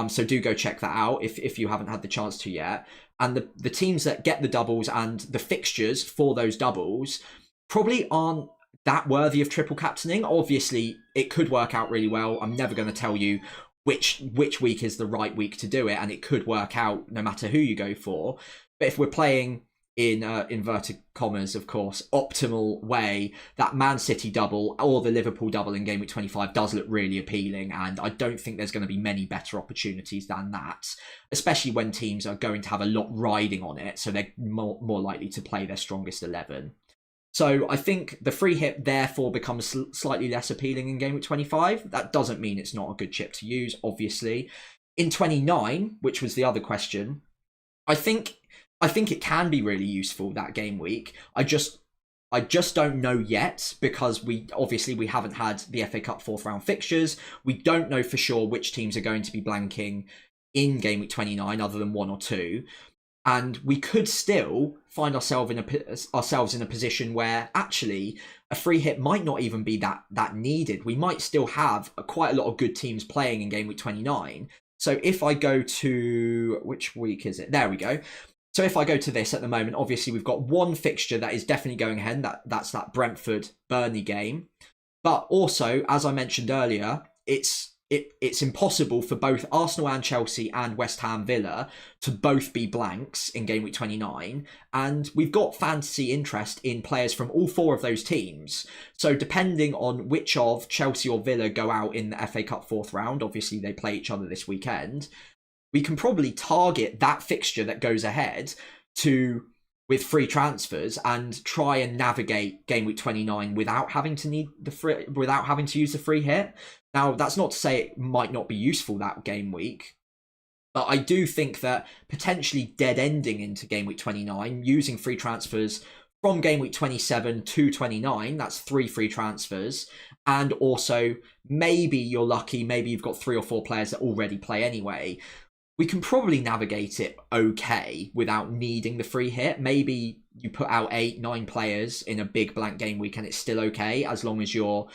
So do go check that out if you haven't had the chance to yet. And the teams that get the doubles and the fixtures for those doubles probably aren't that worthy of triple captaining. Obviously, it could work out really well. I'm never going to tell you which week is the right week to do it, and it could work out no matter who you go for. But if we're playing in inverted commas, of course, optimal way, that Man City double or the Liverpool double in game week 25 does look really appealing, and I don't think there's going to be many better opportunities than that, especially when teams are going to have a lot riding on it, so they're more likely to play their strongest 11. So I think the free hit therefore becomes slightly less appealing in game week 25. That doesn't mean it's not a good chip to use, obviously. In 29, which was the other question, I think it can be really useful that game week. I just don't know yet, because we haven't had the FA Cup 4th round fixtures. We don't know for sure which teams are going to be blanking in game week 29 other than 1 or 2. And we could still find ourselves in a position where actually a free hit might not even be that needed. We might still have quite a lot of good teams playing in game week 29. So if I go to, which week is it? There we go. So if I go to this at the moment, obviously we've got one fixture that is definitely going ahead. That's that Brentford-Burnley game. But also, as I mentioned earlier, it's impossible for both Arsenal and Chelsea and West Ham Villa to both be blanks in game week 29. And we've got fantasy interest in players from all four of those teams. So depending on which of Chelsea or Villa go out in the FA Cup fourth round, obviously they play each other this weekend, we can probably target that fixture that goes ahead with free transfers and try and navigate game week 29 without having to use the free hit. Now, that's not to say it might not be useful that game week, but I do think that potentially dead ending into game week 29 using free transfers from game week 27 to 29, that's 3 free transfers, and also maybe you're lucky, maybe you've got 3 or 4 players that already play anyway. We can probably navigate it okay without needing the free hit. Maybe you put out 8-9 players in a big blank game week and it's still okay as long as you're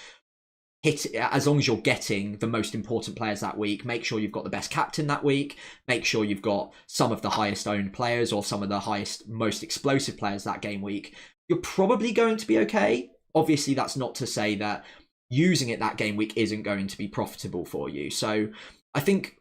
getting the most important players that week. Make sure you've got the best captain that week. Make sure you've got some of the highest owned players or some of the highest, most explosive players that game week. You're probably going to be okay. Obviously, that's not to say that using it that game week isn't going to be profitable for you. So I think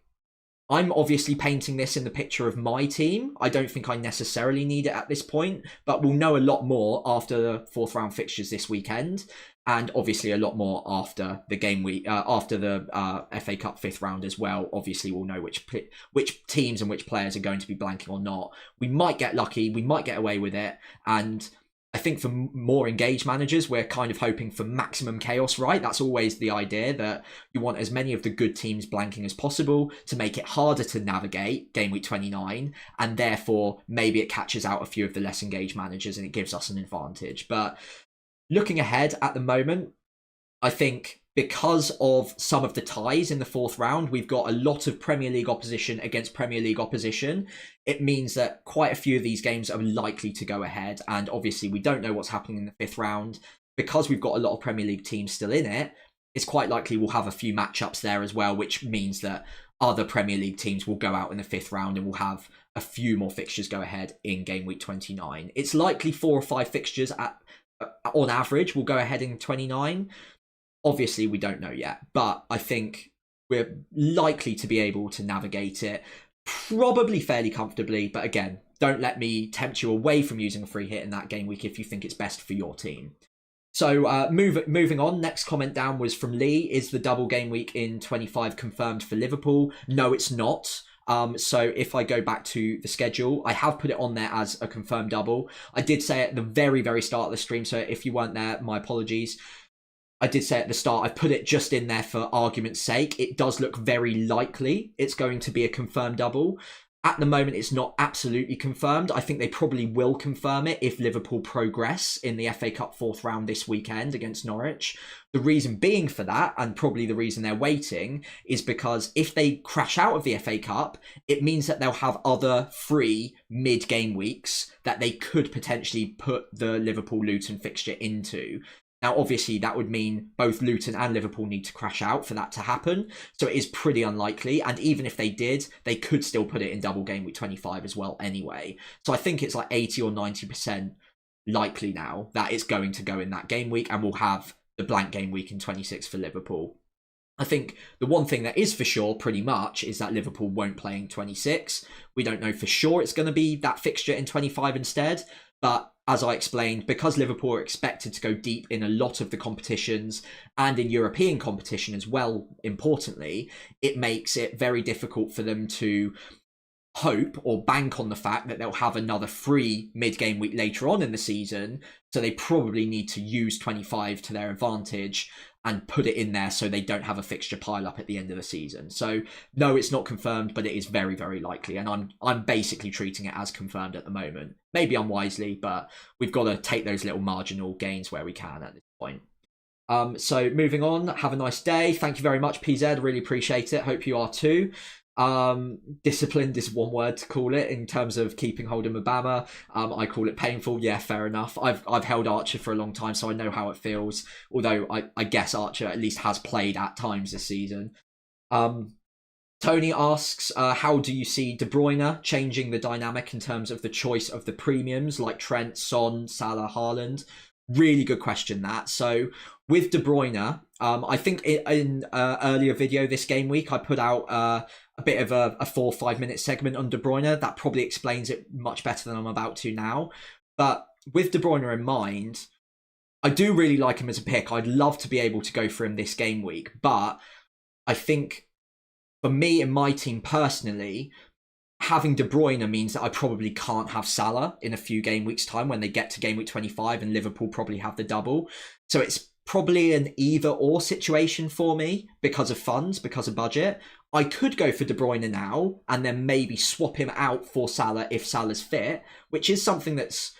I'm obviously painting this in the picture of my team. I don't think I necessarily need it at this point, but we'll know a lot more after the fourth round fixtures this weekend, and obviously a lot more after the game week, after the FA Cup fifth round as well. Obviously, we'll know which teams and which players are going to be blanking or not. We might get lucky, we might get away with it, and I think for more engaged managers, we're kind of hoping for maximum chaos, right? That's always the idea, that you want as many of the good teams blanking as possible to make it harder to navigate game week 29, and therefore maybe it catches out a few of the less engaged managers and it gives us an advantage. But looking ahead at the moment, I think because of some of the ties in the fourth round, we've got a lot of Premier League opposition against Premier League opposition. It means that quite a few of these games are likely to go ahead. And obviously, we don't know what's happening in the fifth round. Because we've got a lot of Premier League teams still in it, it's quite likely we'll have a few matchups there as well, which means that other Premier League teams will go out in the fifth round and we'll have a few more fixtures go ahead in game week 29. It's likely 4 or 5 fixtures on average will go ahead in 29. Obviously, we don't know yet, but I think we're likely to be able to navigate it probably fairly comfortably. But again, don't let me tempt you away from using a free hit in that game week if you think it's best for your team. So moving on, next comment down was from Lee. Is the double game week in 25 confirmed for Liverpool? No, it's not. So if I go back to the schedule, I have put it on there as a confirmed double. I did say at the very, very start of the stream, so if you weren't there, my apologies. I did say at the start, I put it just in there for argument's sake. It does look very likely it's going to be a confirmed double. At the moment, it's not absolutely confirmed. I think they probably will confirm it if Liverpool progress in the FA Cup fourth round this weekend against Norwich. The reason being for that, and probably the reason they're waiting, is because if they crash out of the FA Cup, it means that they'll have other free mid-game weeks that they could potentially put the Liverpool-Luton fixture into. Now, obviously, that would mean both Luton and Liverpool need to crash out for that to happen. So it is pretty unlikely. And even if they did, they could still put it in double game week 25 as well anyway. So I think it's like 80 or 90% likely now that it's going to go in that game week, and we'll have the blank game week in 26 for Liverpool. I think the one thing that is for sure pretty much is that Liverpool won't play in 26. We don't know for sure it's going to be that fixture in 25 instead. But as I explained, because Liverpool are expected to go deep in a lot of the competitions and in European competition as well, importantly, it makes it very difficult for them to hope or bank on the fact that they'll have another free mid-game week later on in the season. So they probably need to use 25 to their advantage and put it in there so they don't have a fixture pile up at the end of the season. So no, it's not confirmed, but it is very, very likely. And I'm basically treating it as confirmed at the moment. Maybe unwisely, but we've got to take those little marginal gains where we can at this point. So moving on, have a nice day. Thank you very much, PZ. Really appreciate it. Hope you are too. Disciplined is one word to call it in terms of keeping hold of Mabama. I call it painful. Yeah, fair enough. I've held Archer for a long time, so I know how it feels. Although I guess Archer at least has played at times this season. Tony asks, how do you see De Bruyne changing the dynamic in terms of the choice of the premiums like Trent, Son, Salah, Haaland? Really good question, that. So with De Bruyne, I think in earlier video this game week, I put out a bit of a 4 or 5 minute segment on De Bruyne. That probably explains it much better than I'm about to now. But with De Bruyne in mind, I do really like him as a pick. I'd love to be able to go for him this game week, but I think for me and my team personally, having De Bruyne means that I probably can't have Salah in a few game weeks' time when they get to game week 25 and Liverpool probably have the double. So it's probably an either or situation for me because of funds, because of budget. I could go for De Bruyne now and then maybe swap him out for Salah if Salah's fit, which is something that's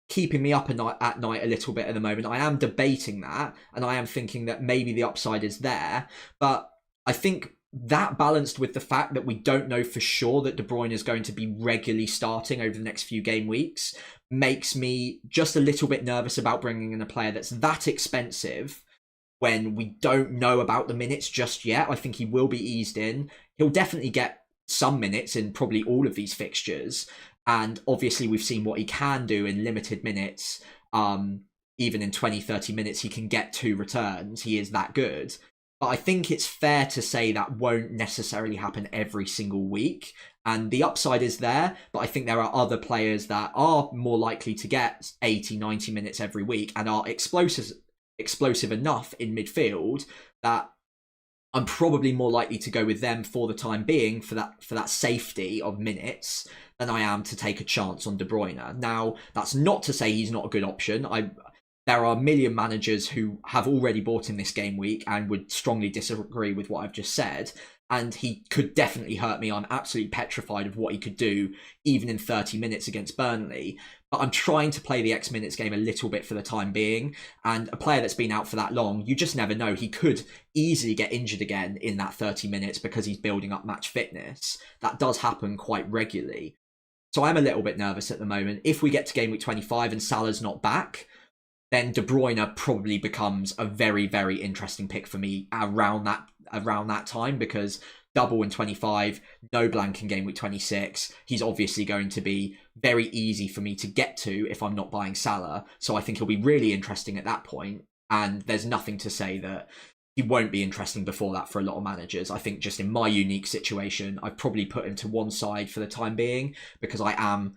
keeping me up at night a little bit at the moment. I am debating that, and I am thinking that maybe the upside is there, but I think that balanced with the fact that we don't know for sure that De Bruyne is going to be regularly starting over the next few game weeks makes me just a little bit nervous about bringing in a player that's that expensive when we don't know about the minutes just yet. I think he will be eased in. He'll definitely get some minutes in probably all of these fixtures. And obviously we've seen what he can do in limited minutes. Even in 20, 30 minutes, he can get 2 returns. He is that good. But I think it's fair to say that won't necessarily happen every single week. And the upside is there, but I think there are other players that are more likely to get 80, 90 minutes every week and are explosive enough in midfield that I'm probably more likely to go with them for the time being for that safety of minutes than I am to take a chance on De Bruyne. Now, that's not to say he's not a good option. There are a million managers who have already bought him this game week and would strongly disagree with what I've just said. And he could definitely hurt me. I'm absolutely petrified of what he could do, even in 30 minutes against Burnley. But I'm trying to play the X minutes game a little bit for the time being. And a player that's been out for that long, you just never know. He could easily get injured again in that 30 minutes because he's building up match fitness. That does happen quite regularly. So I'm a little bit nervous at the moment. If we get to game week 25 and Salah's not back, then De Bruyne probably becomes a very, very interesting pick for me around that time, because double in 25, no blank in game week 26. He's obviously going to be very easy for me to get to if I'm not buying Salah. So I think he'll be really interesting at that point. And there's nothing to say that he won't be interesting before that for a lot of managers. I think just in my unique situation, I've probably put him to one side for the time being because I am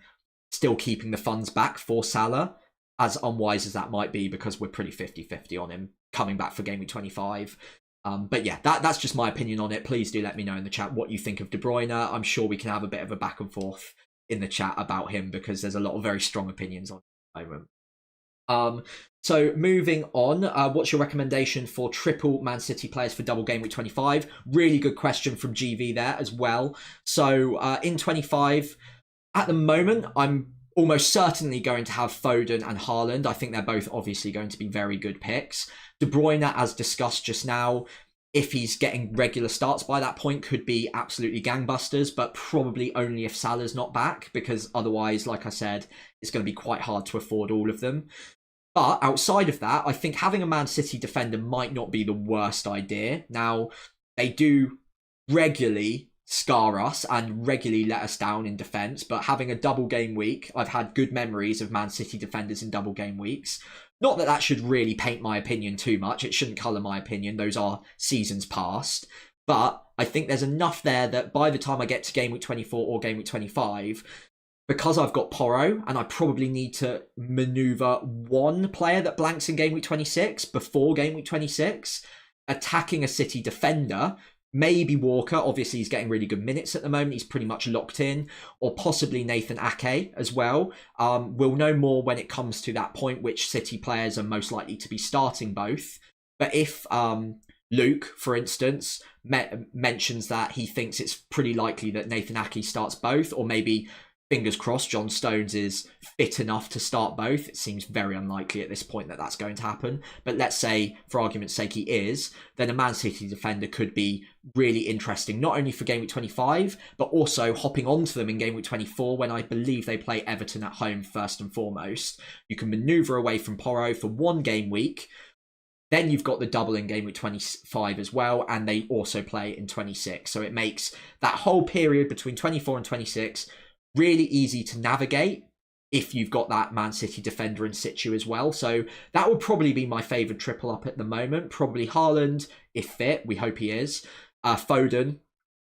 still keeping the funds back for Salah, as unwise as that might be, because we're pretty 50-50 on him coming back for game week 25. But yeah, that's just my opinion on it. Please do let me know in the chat what you think of De Bruyne. I'm sure we can have a bit of a back and forth in the chat about him because there's a lot of very strong opinions on him at the moment. So moving on, what's your recommendation for triple Man City players for double game week 25? Really good question from GV there as well. So in 25, at the moment, I'm almost certainly going to have Foden and Haaland. I think they're both obviously going to be very good picks. De Bruyne, as discussed just now, if he's getting regular starts by that point, could be absolutely gangbusters, but probably only if Salah's not back, because otherwise, like I said, it's going to be quite hard to afford all of them. But outside of that, I think having a Man City defender might not be the worst idea. Now, they do regularly scar us and regularly let us down in defence, but having a double game week, I've had good memories of Man City defenders in double game weeks. Not that that should really paint my opinion too much. It shouldn't colour my opinion. Those are seasons past. But I think there's enough there that by the time I get to game week 24 or game week 25, because I've got Porro and I probably need to manoeuvre one player that blanks in game week 26 before game week 26, attacking a City defender, maybe Walker, obviously he's getting really good minutes at the moment, he's pretty much locked in, or possibly Nathan Ake as well. We'll know more when it comes to that point, which City players are most likely to be starting both. But if Luke, for instance, mentions that he thinks it's pretty likely that Nathan Ake starts both, or maybe, fingers crossed, John Stones is fit enough to start both. It seems very unlikely at this point that that's going to happen. But let's say, for argument's sake, he is. Then a Man City defender could be really interesting, not only for game week 25, but also hopping onto them in game week 24 when I believe they play Everton at home first and foremost. You can manoeuvre away from Porro for one game week, Then you've got the double in game week 25 as well, and they also play in 26. So it makes that whole period between 24 and 26 really easy to navigate if you've got that Man City defender in situ as well. So that would probably be my favoured triple up at the moment. Probably Haaland, if fit, we hope he is. Foden,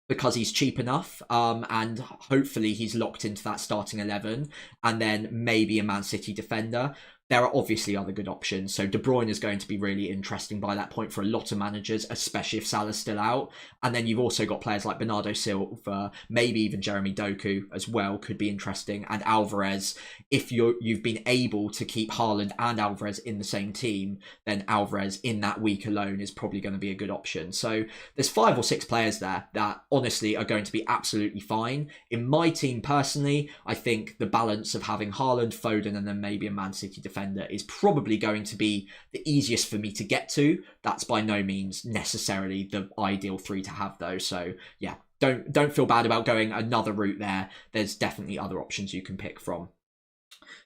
because he's cheap enough, and hopefully he's locked into that starting 11, and then maybe a Man City defender. There are obviously other good options. So De Bruyne is going to be really interesting by that point for a lot of managers, especially if Salah's still out. And then you've also got players like Bernardo Silva, maybe even Jeremy Doku as well, could be interesting. And Alvarez, if you've been able to keep Haaland and Alvarez in the same team, then Alvarez in that week alone is probably going to be a good option. So there's 5 or 6 players there that honestly are going to be absolutely fine. In my team personally, I think the balance of having Haaland, Foden, and then maybe a Man City defender is probably going to be the easiest for me to get to. That's by no means necessarily the ideal 3 to have though. So yeah, don't feel bad about going another route there. There's definitely other options you can pick from.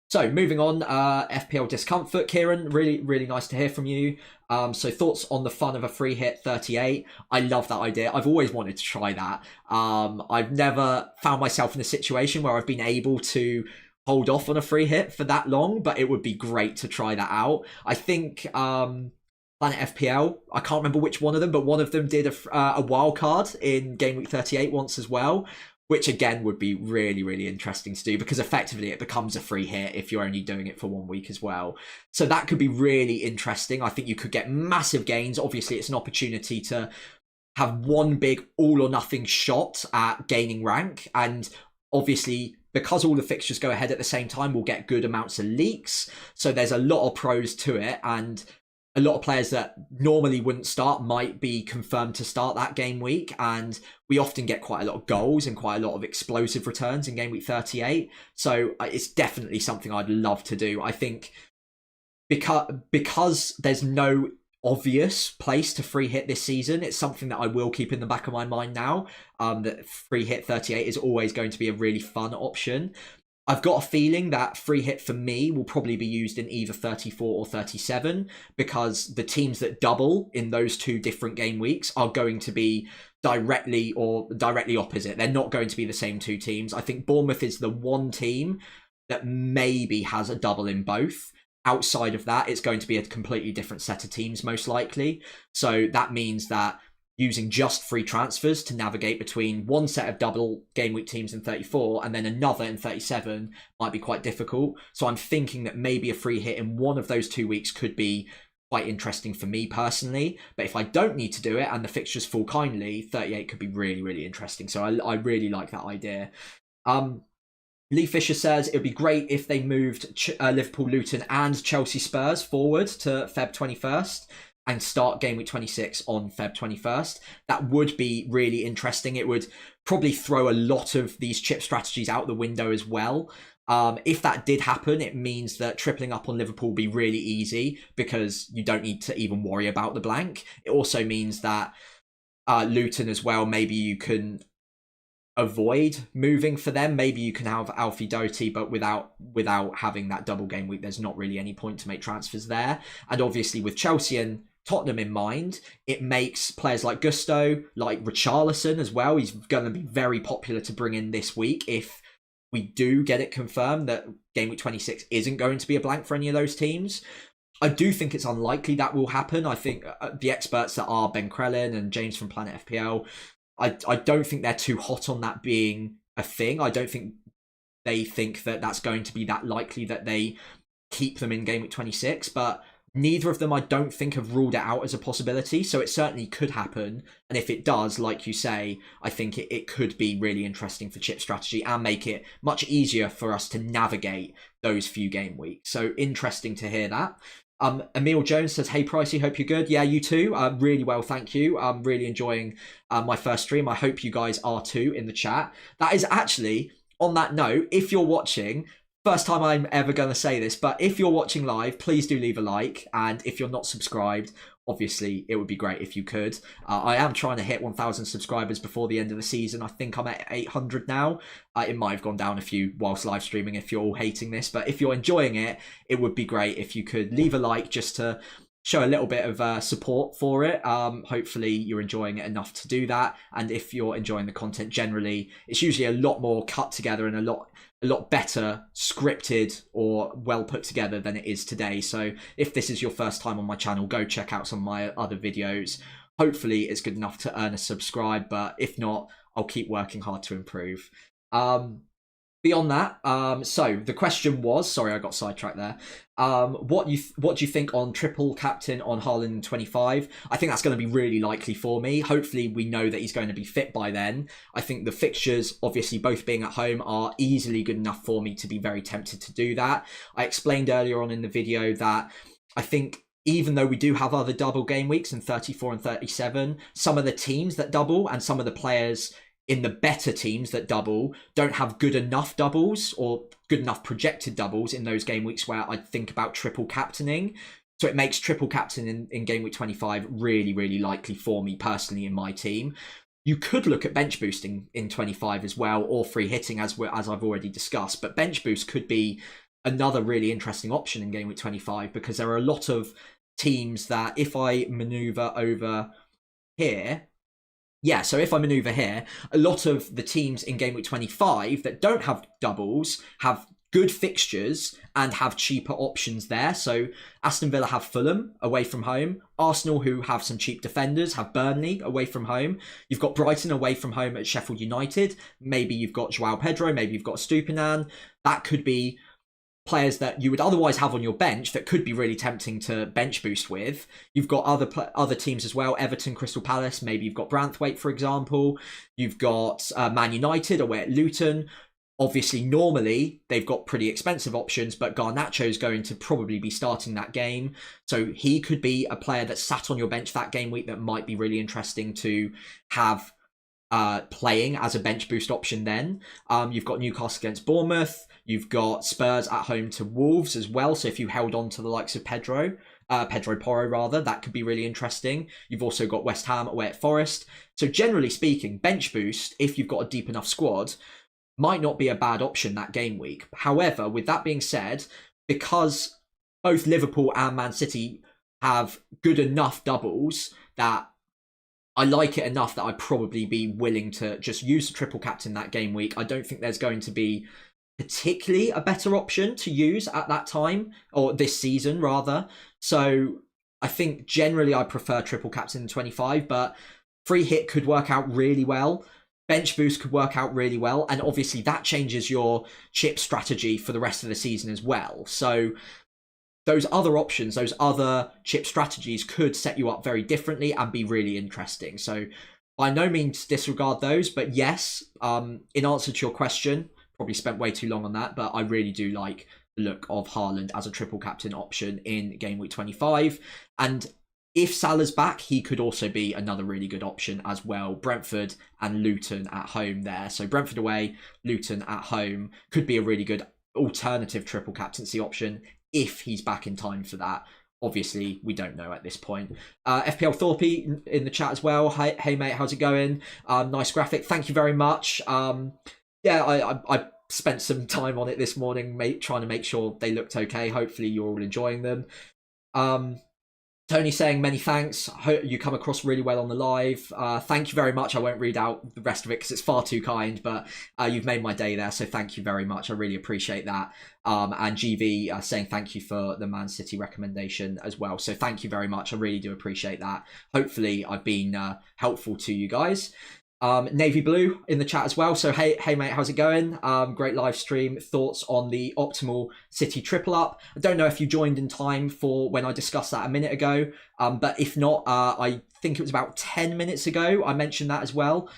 So moving on, FPL discomfort, Kieran, really nice to hear from you. So thoughts on the fun of a free hit 38? I love that idea. I've always wanted to try that. I've never found myself in a situation where I've been able to hold off on a free hit for that long, but it would be great to try that out. I think Planet FPL, I can't remember which one of them, but one of them did a wild card in game week 38 once as well, which again would be really interesting to do, because effectively it becomes a free hit if you're only doing it for 1 week as well. So that could be really interesting. I think you could get massive gains. Obviously it's an opportunity to have one big all or nothing shot at gaining rank, and obviously because all the fixtures go ahead at the same time, we'll get good amounts of leaks. So there's a lot of pros to it, and a lot of players that normally wouldn't start might be confirmed to start that game week. And we often get quite a lot of goals and quite a lot of explosive returns in game week 38. So it's definitely something I'd love to do. I think because there's no obvious place to free hit this season, it's something that I will keep in the back of my mind now, that free hit 38 is always going to be a really fun option. I've got a feeling that free hit for me will probably be used in either 34 or 37, because the teams that double in those 2 different game weeks are going to be directly opposite. They're not going to be the same 2 teams. I think Bournemouth is the one team that maybe has a double in both. Outside of that, it's going to be a completely different set of teams, most likely. So that means that using just free transfers to navigate between one set of double game week teams in 34 and then another in 37 might be quite difficult. So I'm thinking that maybe a free hit in one of those 2 weeks could be quite interesting for me personally. But if I don't need to do it and the fixtures fall kindly, 38 could be really interesting. So I really like that idea. Lee Fisher says it would be great if they moved Liverpool, Luton and Chelsea Spurs forward to Feb 21st and start game week 26 on Feb 21st. That would be really interesting. It would probably throw a lot of these chip strategies out the window as well. If that did happen, it means that tripling up on Liverpool will be really easy, because you don't need to even worry about the blank. It also means that Luton as well, maybe you can avoid moving for them. Maybe you can have Alfie Doty, but without having that double game week, there's not really any point to make transfers there. And obviously with Chelsea and Tottenham in mind, it makes players like Gusto, like Richarlison as well, he's going to be very popular to bring in this week if we do get it confirmed that game week 26 isn't going to be a blank for any of those teams. I do think it's unlikely that will happen. I think the experts that are Ben Crellin and James from Planet FPL, I don't think they're too hot on that being a thing. I don't think they think that that's going to be that likely that they keep them in game week 26, but neither of them I don't think have ruled it out as a possibility. So it certainly could happen. And if it does, like you say, I think it could be really interesting for chip strategy and make it much easier for us to navigate those few game weeks. So interesting to hear that. Emil Jones says, hey Pricey, hope you're good. Yeah, you too. Really well, thank you. I'm really enjoying my first stream. I hope you guys are too in the chat. That is actually, on that note, if you're watching, first time I'm ever going to say this, but if you're watching live, please do leave a like. And if you're not subscribed, obviously it would be great if you could. I am trying to hit 1,000 subscribers before the end of the season. I think I'm at 800 now. It might have gone down a few whilst live streaming if you're all hating this, but if you're enjoying it, it would be great if you could leave a like just to show a little bit of support for it. Hopefully you're enjoying it enough to do that, and if you're enjoying the content generally, it's usually a lot more cut together and a lot better scripted or well put together than it is today. So if this is your first time on my channel, go check out some of my other videos. Hopefully it's good enough to earn a subscribe, but if not, I'll keep working hard to improve. Beyond that, so the question was, sorry, I got sidetracked there. What do you think on triple captain on Haaland in 25? I think that's going to be really likely for me. Hopefully we know that he's going to be fit by then. I think the fixtures, obviously both being at home, are easily good enough for me to be very tempted to do that. I explained earlier on in the video that I think even though we do have other double game weeks in 34 and 37, some of the teams that double and some of the players in the better teams that double don't have good enough doubles or good enough projected doubles in those game weeks where I think about triple captaining. So it makes triple captain in game week 25 really, really likely for me personally in my team. You could look at bench boosting in 25 as well, or free hitting as I've already discussed, but bench boost could be another really interesting option in game week 25 because there are a lot of teams that if I maneuver over here, so if I maneuver here, a lot of the teams in game week 25 that don't have doubles have good fixtures and have cheaper options there. So Aston Villa have Fulham away from home. Arsenal, who have some cheap defenders, have Burnley away from home. You've got Brighton away from home at Sheffield United. Maybe you've got Joao Pedro. Maybe you've got Stupinan. That could be players that you would otherwise have on your bench that could be really tempting to bench boost with. You've got other teams as well, Everton, Crystal Palace, maybe you've got Branthwaite, for example. You've got Man United away at Luton. Obviously, normally, they've got pretty expensive options, but Garnacho's going to probably be starting that game. So he could be a player that sat on your bench that game week that might be really interesting to have playing as a bench boost option then. You've got Newcastle against Bournemouth. You've got Spurs at home to Wolves as well. So if you held on to the likes of Pedro Porro rather, that could be really interesting. You've also got West Ham away at Forest. So generally speaking, bench boost, if you've got a deep enough squad, might not be a bad option that game week. However, with that being said, because both Liverpool and Man City have good enough doubles that I like it enough that I'd probably be willing to just use the triple captain that game week. I don't think there's going to be particularly a better option to use at that time, or this season rather. So I think generally I prefer triple captain in 25, but free hit could work out really well. Bench boost could work out really well. And obviously that changes your chip strategy for the rest of the season as well. So those other options, those other chip strategies could set you up very differently and be really interesting. So by no means disregard those, but yes, in answer to your question, probably spent way too long on that, but I really do like the look of Haaland as a triple captain option in game week 25. And if Salah's back, he could also be another really good option as well. Brentford and Luton at home there. So Brentford away, Luton at home could be a really good alternative triple captaincy option if he's back in time for that. Obviously, we don't know at this point. FPL Thorpe in the chat as well. Hey mate, how's it going? Nice graphic. Thank you very much. I spent some time on it this morning, trying to make sure they looked okay. Hopefully you're all enjoying them. Tony saying many thanks. Hope you come across really well on the live. Thank you very much. I won't read out the rest of it because it's far too kind, but you've made my day there, so thank you very much. I really appreciate that. And GV saying thank you for the Man City recommendation as well. So thank you very much. I really do appreciate that. Hopefully I've been helpful to you guys. Navy Blue in the chat as well. So hey mate, how's it going? Great live stream. Thoughts on the optimal City triple up? I don't know if you joined in time for when I discussed that a minute ago, but if not, I think it was about 10 minutes ago I mentioned that as well.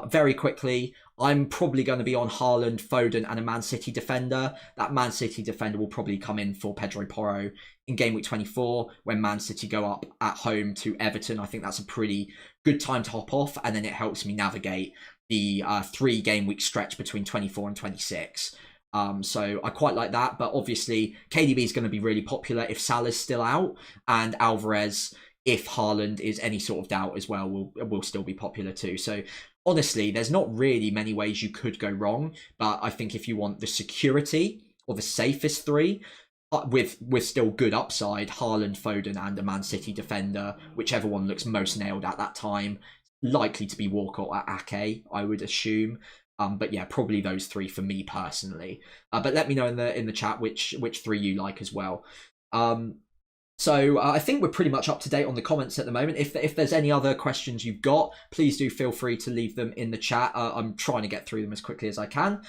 Very quickly, I'm probably going to be on Haaland, Foden and a Man City defender. That Man City defender will probably come in for Pedro Porro in game week 24 when Man City go up at home to Everton. I think that's a pretty good time to hop off, and then it helps me navigate the 3 game week stretch between 24 and 26. So I quite like that, but obviously KDB is going to be really popular if Salah's still out, and Alvarez, if Haaland is any sort of doubt as well, will still be popular too. So honestly, there's not really many ways you could go wrong, but I think if you want the security or the safest 3, with still good upside, Haaland, Foden, and a Man City defender, whichever one looks most nailed at that time. Likely to be Walcott at Ake, I would assume. But yeah, probably those three for me personally. But let me know in the chat which three you like as well. So I think we're pretty much up to date on the comments at the moment. If there's any other questions you've got, please do feel free to leave them in the chat. I'm trying to get through them as quickly as I can.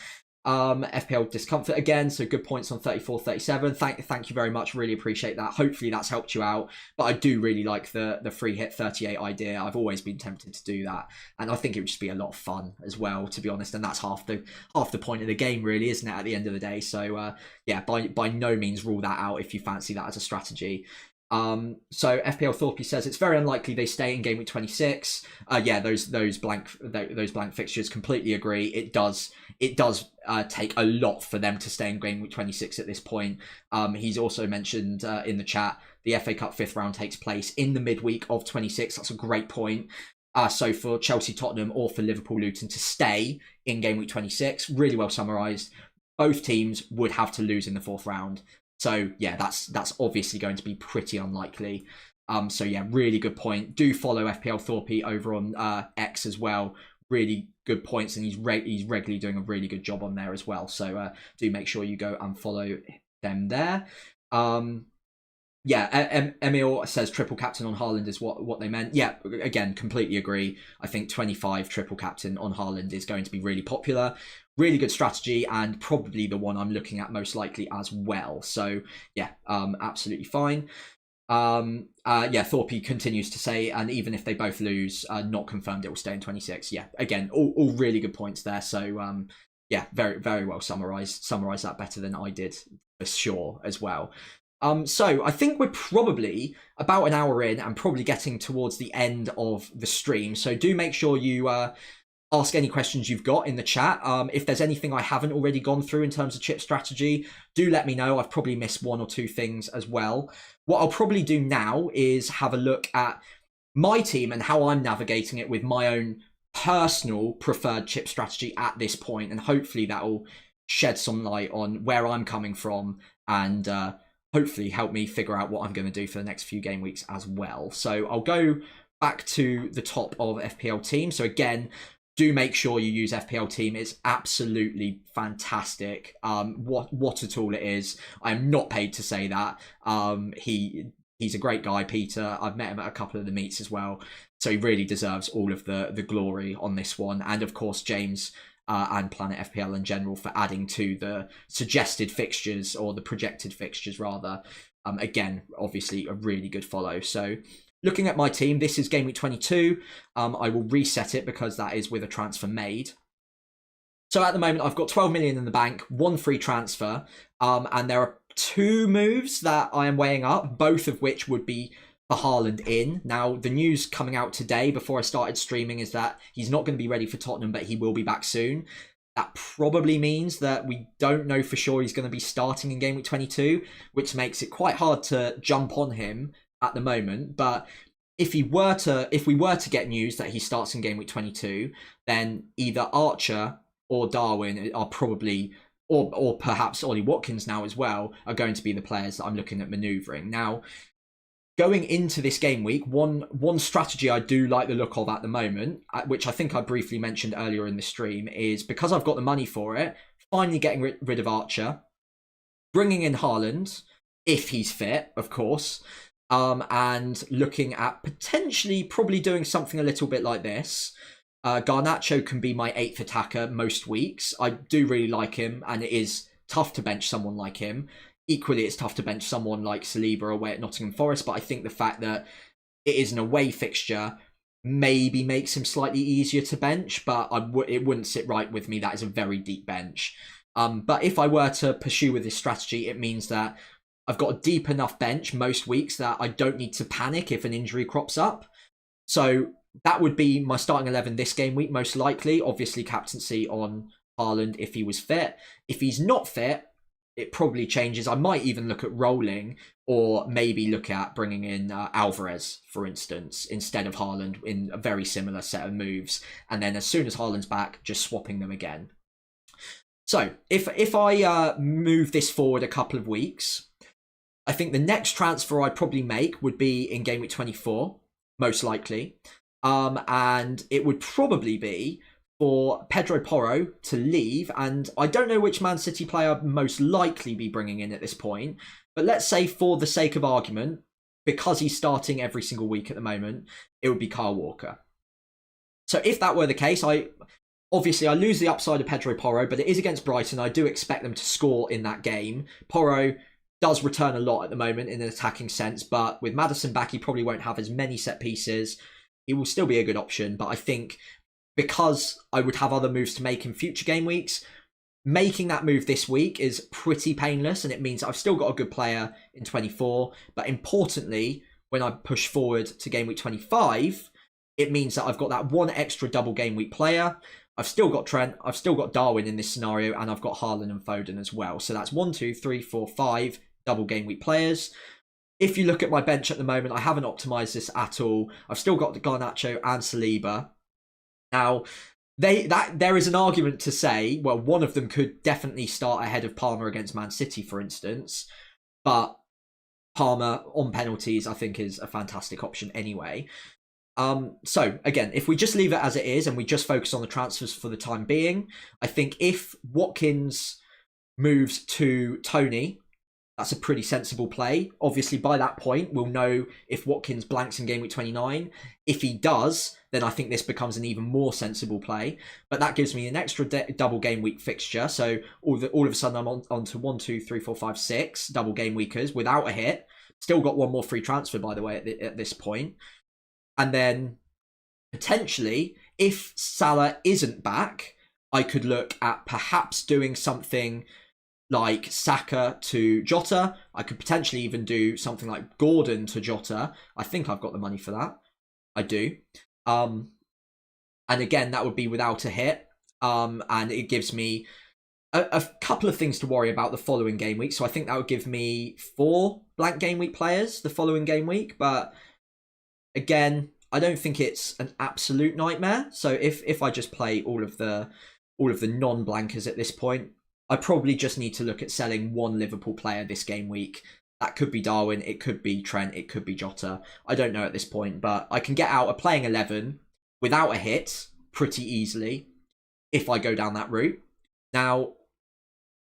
FPL discomfort again, so good points on 34 37. Thank you very much, really appreciate that. Hopefully that's helped you out, but I do really like the free hit 38 idea. I've always been tempted to do that, and I think it would just be a lot of fun as well, to be honest, and that's half the point of the game, really, isn't it, at the end of the day? So yeah, by no means rule that out if you fancy that as a strategy. So FPL Thorpe says it's very unlikely they stay in game week 26. Yeah, those blank fixtures, completely agree. It does take a lot for them to stay in game week 26 at this point. He's also mentioned in the chat the FA Cup 5th round takes place in the midweek of 26. That's a great point. So for Chelsea, Tottenham, or for Liverpool, Luton to stay in game week 26, really well summarised. Both teams would have to lose in the 4th round. So yeah, that's obviously going to be pretty unlikely. So yeah, really good point. Do follow FPL Thorpe over on X as well. Really good points, and he's regularly doing a really good job on there as well. So do make sure you go and follow them there. Yeah, Emil says triple captain on Haaland is what they meant. Yeah, again, completely agree. I think 25 triple captain on Haaland is going to be really popular. Really good strategy, and probably the one I'm looking at most likely as well. So yeah, absolutely fine. Yeah, Thorpe continues to say, and even if they both lose, not confirmed it will stay in 26. Yeah, again, all really good points there. So yeah, very, very well summarized that better than I did for sure as well. So I think we're probably about an hour in and probably getting towards the end of the stream. So do make sure you ask any questions you've got in the chat. If there's anything I haven't already gone through in terms of chip strategy, do let me know. I've probably missed one or two things as well. What I'll probably do now is have a look at my team and how I'm navigating it with my own personal preferred chip strategy at this point, and hopefully that will shed some light on where I'm coming from, and hopefully help me figure out what I'm going to do for the next few game weeks as well. So I'll go back to the top of FPL team. So again, do make sure you use FPL team. It's absolutely fantastic. What a tool it is. I'm not paid to say that. He's a great guy, Peter. I've met him at a couple of the meets as well. So he really deserves all of the glory on this one. And of course, James and Planet FPL in general for adding to the suggested fixtures, or the projected fixtures rather. Again, obviously a really good follow. So looking at my team, this is game week 22. I will reset it because that is with a transfer made. So at the moment, I've got 12 million in the bank, one free transfer, and there are two moves that I am weighing up, both of which would be for Haaland in. Now, the news coming out today before I started streaming is that he's not going to be ready for Tottenham, but he will be back soon. That probably means that we don't know for sure he's going to be starting in game week 22, which makes it quite hard to jump on him at the moment. But if we were to get news that he starts in game week 22, then either Archer or Darwin are probably, or perhaps Ollie Watkins now as well, are going to be the players that I'm looking at manoeuvring. Now, going into this game week, one strategy I do like the look of at the moment, which I think I briefly mentioned earlier in the stream, is because I've got the money for it, finally getting rid of Archer, bringing in Haaland, if he's fit, of course, and looking at potentially probably doing something a little bit like this. Garnacho can be my 8th attacker most weeks. I do really like him, and it is tough to bench someone like him. Equally, it's tough to bench someone like Saliba away at Nottingham Forest, but I think the fact that it is an away fixture maybe makes him slightly easier to bench, but it wouldn't sit right with me. That is a very deep bench. But if I were to pursue with this strategy, it means that I've got a deep enough bench most weeks that I don't need to panic if an injury crops up. So that would be my starting 11 this game week, most likely. Obviously, captaincy on Haaland if he was fit. If he's not fit, it probably changes. I might even look at rolling, or maybe look at bringing in Alvarez, for instance, instead of Haaland in a very similar set of moves. And then as soon as Haaland's back, just swapping them again. So if I move this forward a couple of weeks, I think the next transfer I'd probably make would be in game week 24, most likely. And it would probably be for Pedro Porro to leave. And I don't know which Man City player I'd most likely be bringing in at this point. But let's say for the sake of argument, because he's starting every single week at the moment, it would be Kyle Walker. So if that were the case, obviously I lose the upside of Pedro Porro, but it is against Brighton. I do expect them to score in that game. Porro does return a lot at the moment in an attacking sense, but with Maddison back, he probably won't have as many set pieces. He will still be a good option, but I think because I would have other moves to make in future game weeks, making that move this week is pretty painless, and it means I've still got a good player in 24, but importantly, when I push forward to game week 25, it means that I've got that one extra double game week player. I've still got Trent, I've still got Darwin in this scenario, and I've got Haaland and Foden as well. So that's 1, 2, 3, 4, 5 double game week players. If you look at my bench at the moment, I haven't optimized this at all. I've still got the Garnacho and Saliba. Now, there is an argument to say, well, one of them could definitely start ahead of Palmer against Man City, for instance. But Palmer on penalties, I think, is a fantastic option anyway. So again, if we just leave it as it is and we just focus on the transfers for the time being, I think if Watkins moves to Tony, that's a pretty sensible play. Obviously, by that point, we'll know if Watkins blanks in game week 29. If he does, then I think this becomes an even more sensible play. But that gives me an extra double game week fixture. So all of a sudden, I'm on to 1, 2, 3, 4, 5, 6 double game weekers without a hit. Still got one more free transfer, by the way, at this point. And then potentially, if Salah isn't back, I could look at perhaps doing something like Saka to Jota. I could potentially even do something like Gordon to Jota. I think I've got the money for that. I do. And again, that would be without a hit. And it gives me a couple of things to worry about the following game week. So I think that would give me 4 blank game week players the following game week. But again, I don't think it's an absolute nightmare. So if I just play all of the non-blankers at this point, I probably just need to look at selling one Liverpool player this game week. That could be Darwin, it could be Trent, it could be Jota. I don't know at this point, but I can get out a playing 11 without a hit pretty easily if I go down that route. Now,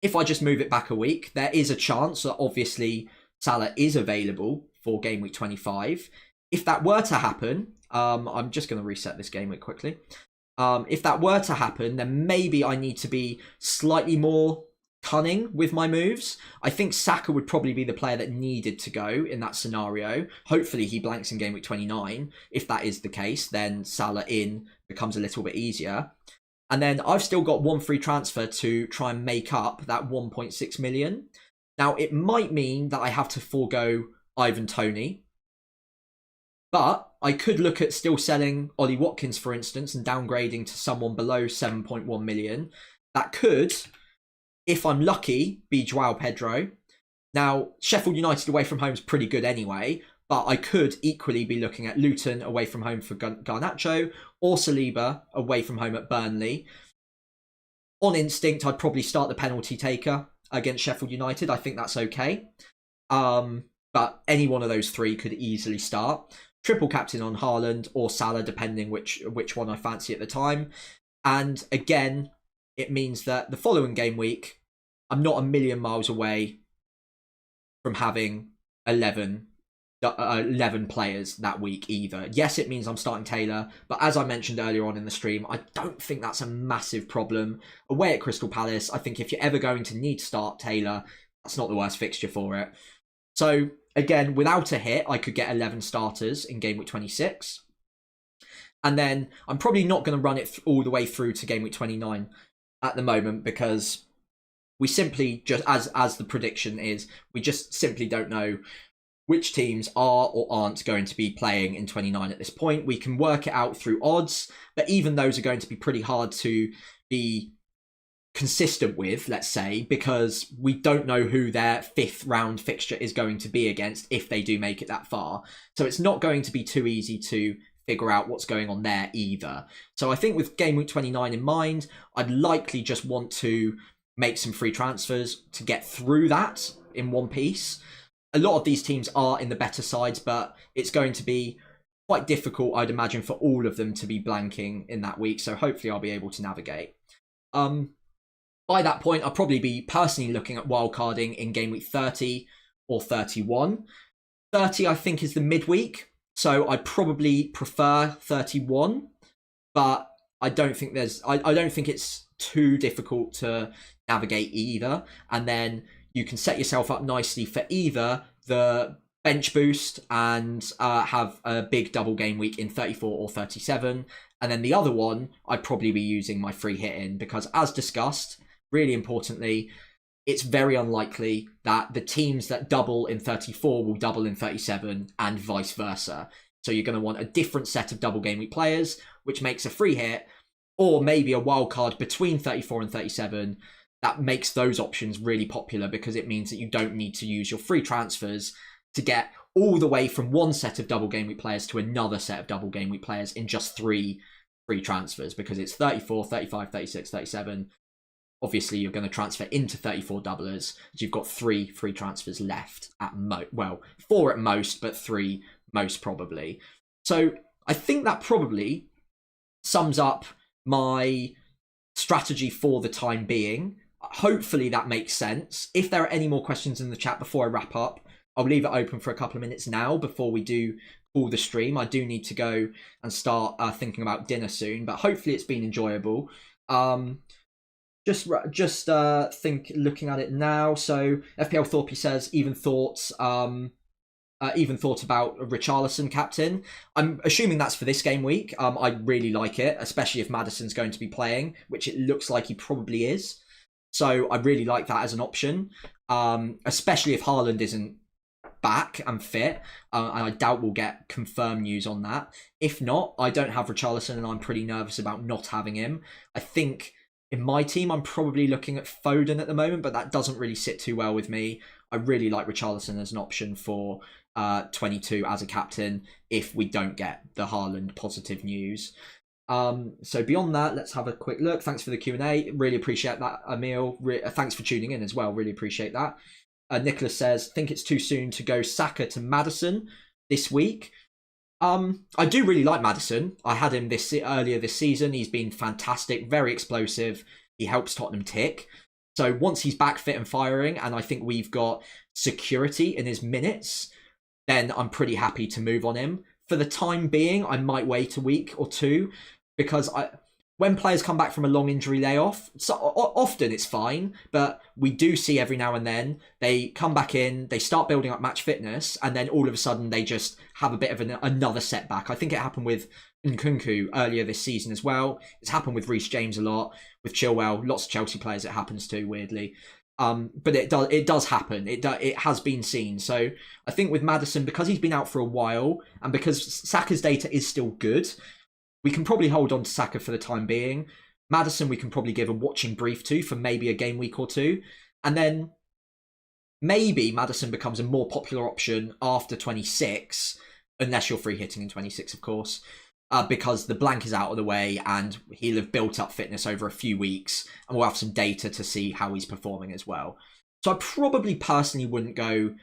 if I just move it back a week, there is a chance that obviously Salah is available for game week 25. If that were to happen, I'm just going to reset this game week quickly. If that were to happen, then maybe I need to be slightly more cunning with my moves. I think Saka would probably be the player that needed to go in that scenario. Hopefully he blanks in game week 29. If that is the case, then Salah in becomes a little bit easier. And then I've still got one free transfer to try and make up that 1.6 million. Now, it might mean that I have to forego Ivan Toney, but I could look at still selling Ollie Watkins, for instance, and downgrading to someone below 7.1 million. That could, if I'm lucky, be Joao Pedro. Now, Sheffield United away from home is pretty good anyway, but I could equally be looking at Luton away from home for Garnacho, or Saliba away from home at Burnley. On instinct, I'd probably start the penalty taker against Sheffield United. I think that's okay. But any one of those 3 could easily start. Triple captain on Haaland or Salah, depending which one I fancy at the time. And again, it means that the following game week, I'm not a million miles away from having 11 players that week either. Yes, it means I'm starting Taylor, but as I mentioned earlier on in the stream, I don't think that's a massive problem. Away at Crystal Palace, I think if you're ever going to need to start Taylor, that's not the worst fixture for it. So again, without a hit, I could get 11 starters in game week 26. And then I'm probably not going to run it all the way through to game week 29 at the moment, because we simply just, as the prediction is, we just simply don't know which teams are or aren't going to be playing in 29 at this point. We can work it out through odds, but even those are going to be pretty hard to be consistent with, let's say, because we don't know who their 5th round fixture is going to be against if they do make it that far. So it's not going to be too easy to figure out what's going on there either. So I think with game week 29 in mind, I'd likely just want to make some free transfers to get through that in one piece. a lot of these teams are in the better sides, but it's going to be quite difficult, I'd imagine, for all of them to be blanking in that week. So hopefully I'll be able to navigate. By that point, I'll probably be personally looking at wildcarding in game week 30 or 31. 30, I think, is the midweek. So I'd probably prefer 31, but I don't think I don't think it's too difficult to navigate either. And then you can set yourself up nicely for either the bench boost and have a big double game week in 34 or 37. And then the other one, I'd probably be using my free hit in, because as discussed, really importantly, it's very unlikely that the teams that double in 34 will double in 37 and vice versa. So you're going to want a different set of double game week players, which makes a free hit, or maybe a wild card between 34 and 37 that makes those options really popular, because it means that you don't need to use your free transfers to get all the way from one set of double game week players to another set of double game week players in just 3 free transfers, because it's 34, 35, 36, 37. Obviously, you're going to transfer into 34 doublers. So you've got 3 free transfers left at well, 4 at most, but 3 most probably. So I think that probably sums up my strategy for the time being. Hopefully that makes sense. If there are any more questions in the chat before I wrap up, I'll leave it open for a couple of minutes now before we do call the stream. I do need to go and start thinking about dinner soon, but hopefully it's been enjoyable. Just looking at it now. So FPL Thorpe says even thought about Richarlison captain. I'm assuming that's for this game week. I really like it, especially if Maddison's going to be playing, which it looks like he probably is. So I really like that as an option, especially if Haaland isn't back and fit. And I doubt we'll get confirmed news on that. If not, I don't have Richarlison and I'm pretty nervous about not having him. I think in my team, I'm probably looking at Foden at the moment, but that doesn't really sit too well with me. I really like Richarlison as an option for 22 as a captain if we don't get the Haaland positive news. So beyond that, let's have a quick look. Thanks for the Q&A. Really appreciate that, Emil. Thanks for tuning in as well. Really appreciate that. Nicholas says, think it's too soon to go Saka to Maddison this week. I do really like Maddison. I had him earlier this season. He's been fantastic, very explosive. He helps Tottenham tick. So once he's back fit and firing, and I think we've got security in his minutes, then I'm pretty happy to move on him. For the time being, I might wait a week or two, because when players come back from a long injury layoff, so often it's fine, but we do see every now and then they come back in, they start building up match fitness, and then all of a sudden they just have a bit of another setback. I think it happened with Nkunku earlier this season as well. It's happened with Reece James a lot, with Chilwell, lots of Chelsea players it happens to, weirdly. But it does happen. It has been seen. So I think with Maddison, because he's been out for a while, and because Saka's data is still good, we can probably hold on to Saka for the time being. Maddison, we can probably give a watching brief to for maybe a game week or two. And then maybe Maddison becomes a more popular option after 26, unless you're free hitting in 26, of course, because the blank is out of the way and he'll have built up fitness over a few weeks and we'll have some data to see how he's performing as well. So I probably personally wouldn't go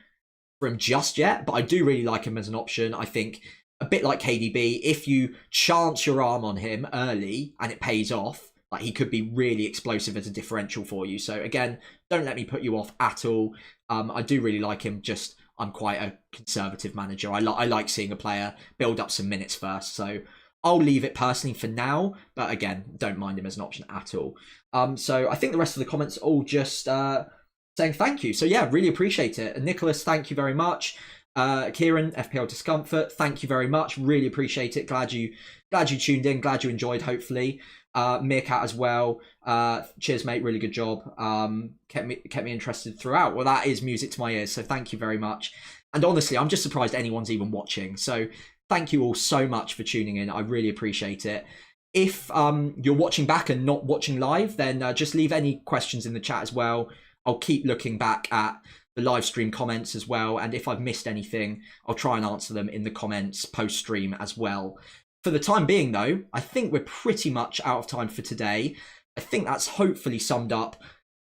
for him just yet, but I do really like him as an option. I think a bit like KDB, if you chance your arm on him early and it pays off, like he could be really explosive as a differential for you. So again, don't let me put you off at all. I do really like him, just I'm quite a conservative manager. I like seeing a player build up some minutes first. So I'll leave it personally for now, but again, don't mind him as an option at all. So I think the rest of the comments are all just saying thank you. So yeah, really appreciate it. And Nicholas, thank you very much. Kieran, FPL Discomfort, thank you very much. Really appreciate it. Glad you tuned in. Glad you enjoyed, hopefully. Meerkat as well. Cheers, mate. Really good job. Kept me interested throughout. Well, that is music to my ears. So thank you very much. And honestly, I'm just surprised anyone's even watching. So thank you all so much for tuning in. I really appreciate it. If you're watching back and not watching live, then just leave any questions in the chat as well. I'll keep looking back at the live stream comments as well, and if I've missed anything, I'll try and answer them in the comments post stream as well. For the time being though, I think we're pretty much out of time for today. I think that's hopefully summed up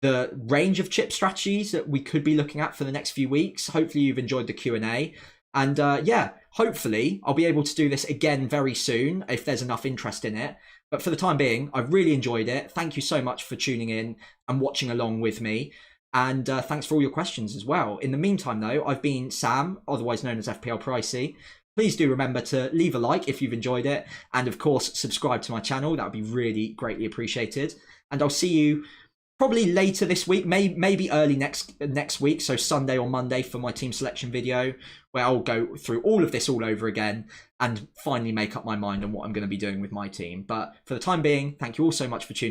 the range of chip strategies that we could be looking at for the next few weeks. Hopefully you've enjoyed the Q&A. And yeah, hopefully I'll be able to do this again very soon if there's enough interest in it. But for the time being, I've really enjoyed it. Thank you so much for tuning in and watching along with me. And thanks for all your questions as well. In the meantime, though, I've been Sam, otherwise known as FPL Pricey. Please do remember to leave a like if you've enjoyed it. And of course, subscribe to my channel. That would be really greatly appreciated. And I'll see you probably later this week, maybe early next week, so Sunday or Monday, for my team selection video, where I'll go through all of this all over again and finally make up my mind on what I'm going to be doing with my team. But for the time being, thank you all so much for tuning in.